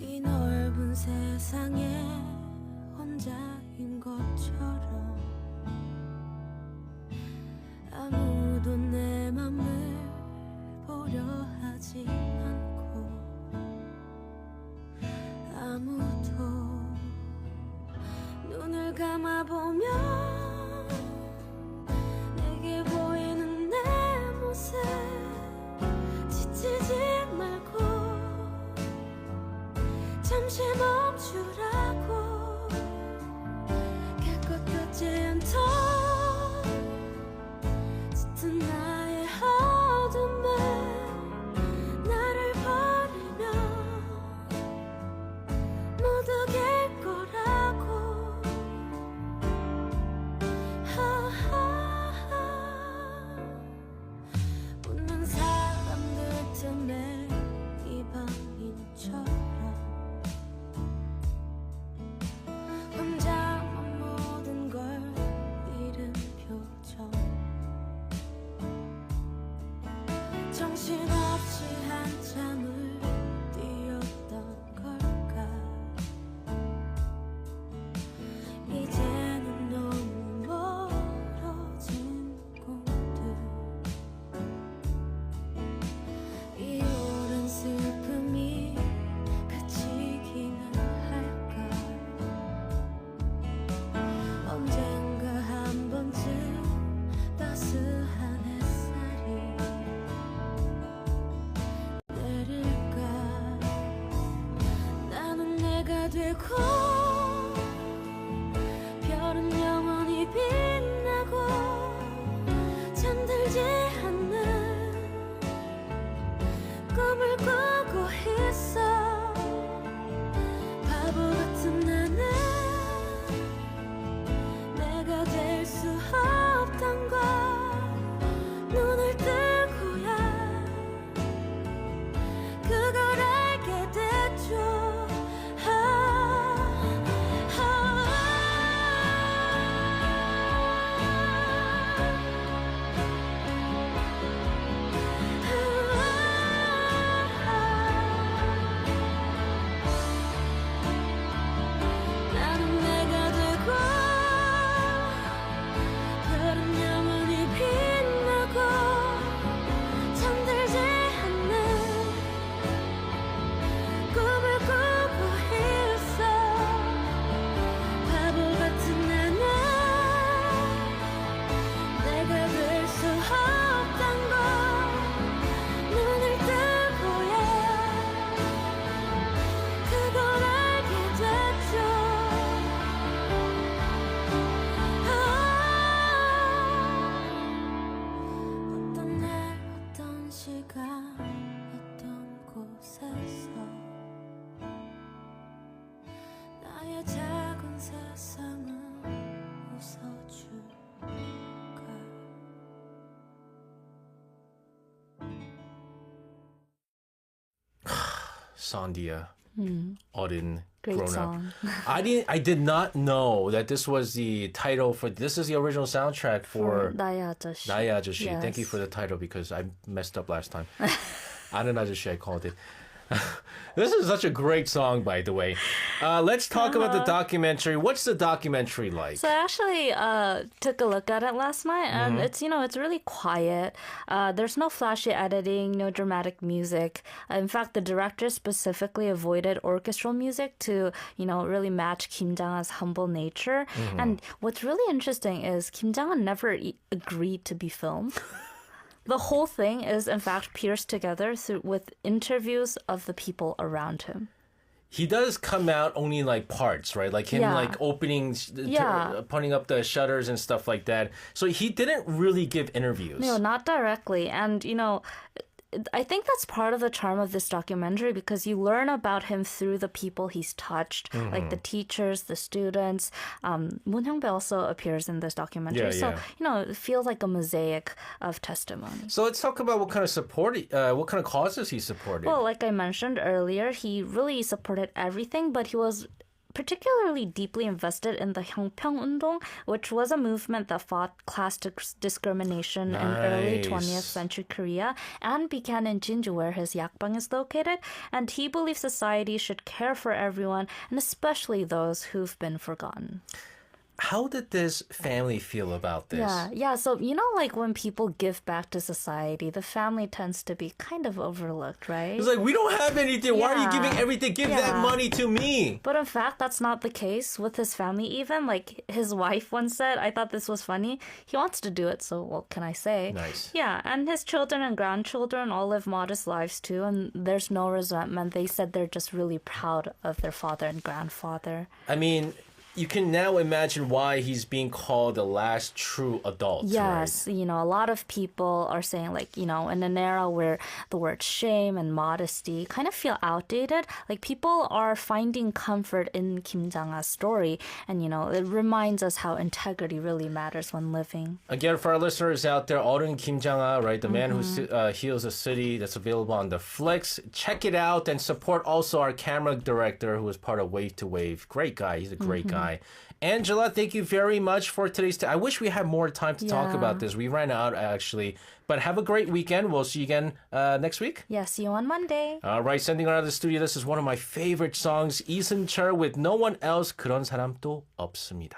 이 넓은 세상에 혼자인 것처럼 아무도 내 맘을 보려 하지 않고 아무도 눈을 감아보면 내게 보이는 내 모습 지치지 말고 잠시 멈추라고 갈 것 같지 않던 짙은 나의 어둠을 나를 버리면 모두 갤 거라고 웃는 사람들 틈에 이방인처럼 혼자만 모든 걸 잃은 표정 정신없이 한참을 뛰었던 걸까 이제는 너무 멀어진 꿈들 이 오랜 슬픔이 그치기는 할까 언젠가 한 번쯤 따스한 햇살이 내릴까 나는 내가 되고 별은 영원히 빛나고 잠들지 않는 꿈을 꾸고 있어 바보 같은 나는 내가 될 수 없던 걸 눈을 뜨고야 그걸 알게 됐죠 나는 내가 되고 별은 영원히 빛나고 잠들지 않는 꿈을 꾸고 있어 바보 같은 나는 내가 될 수 없던 걸 눈을 뜨고야 그걸 알게 됐죠 어떤 날 어떤 시간 어떤 곳에서 나의 작은 세상은 웃어줄까 Sandia, Arirang, Great Grown song. Up. I did not know that this was the title for. This is the original soundtrack for 나의 아저씨. 나의 아저씨. Yes. Thank you for the title because I messed up last time. 아는 아저씨, I called it. This is such a great song, by the way. Let's talk about the documentary. What's the documentary like? So I actually took a look at it last night, and it's really quiet. There's no flashy editing, no dramatic music. In fact, the director specifically avoided orchestral music to really match Kim Jang-un's humble nature. And what's really interesting is Kim Jang-un never agreed to be filmed. The whole thing is, in fact, pierced together with interviews of the people around him. He does come out only like parts, right? Like him, like opening, putting up the shutters and stuff like that. So he didn't really give interviews. No, not directly. And, I think that's part of the charm of this documentary because you learn about him through the people he's touched, like the teachers, the students. Moon Hyung-bae also appears in this documentary. Yeah, so, yeah. it feels like a mosaic of testimony. So let's talk about what kind of support, what kind of causes he supported. Well, like I mentioned earlier, he really supported everything, but he was particularly deeply invested in the Hyungpyeong-undong, which was a movement that fought class discrimination in early 20th century Korea and began in Jinju, where his yakbang is located. And he believes society should care for everyone, and especially those who've been forgotten. How did this family feel about this? Yeah. So, like when people give back to society, the family tends to be kind of overlooked, right? It's like, we don't have anything. Why are you giving everything? Give that money to me. But in fact, that's not the case with his family even. Like his wife once said, I thought this was funny. He wants to do it, so what can I say? Nice. Yeah, and his children and grandchildren all live modest lives too, and there's no resentment. They said they're just really proud of their father and grandfather. I mean, you can now imagine why he's being called the last true adult. Yes, right? a lot of people are saying in an era where the word shame and modesty kind of feel outdated, like people are finding comfort in Kim Jang-a's story. And, it reminds us how integrity really matters when living. Again, for our listeners out there, Arirang Kim Jang-a, right? The man who heals a city, that's available on the Flicks. Check it out and support also our camera director who was part of Wave to Wave. Great guy. He's a great guy. Angela, thank you very much for today's I wish we had more time to talk about this. We ran out, actually. But have a great weekend. We'll see you again next week. Yeah, see you on Monday. All right, sending out of the studio. This is one of my favorite songs, 이승철 with No One Else, 그런 사람도 없습니다.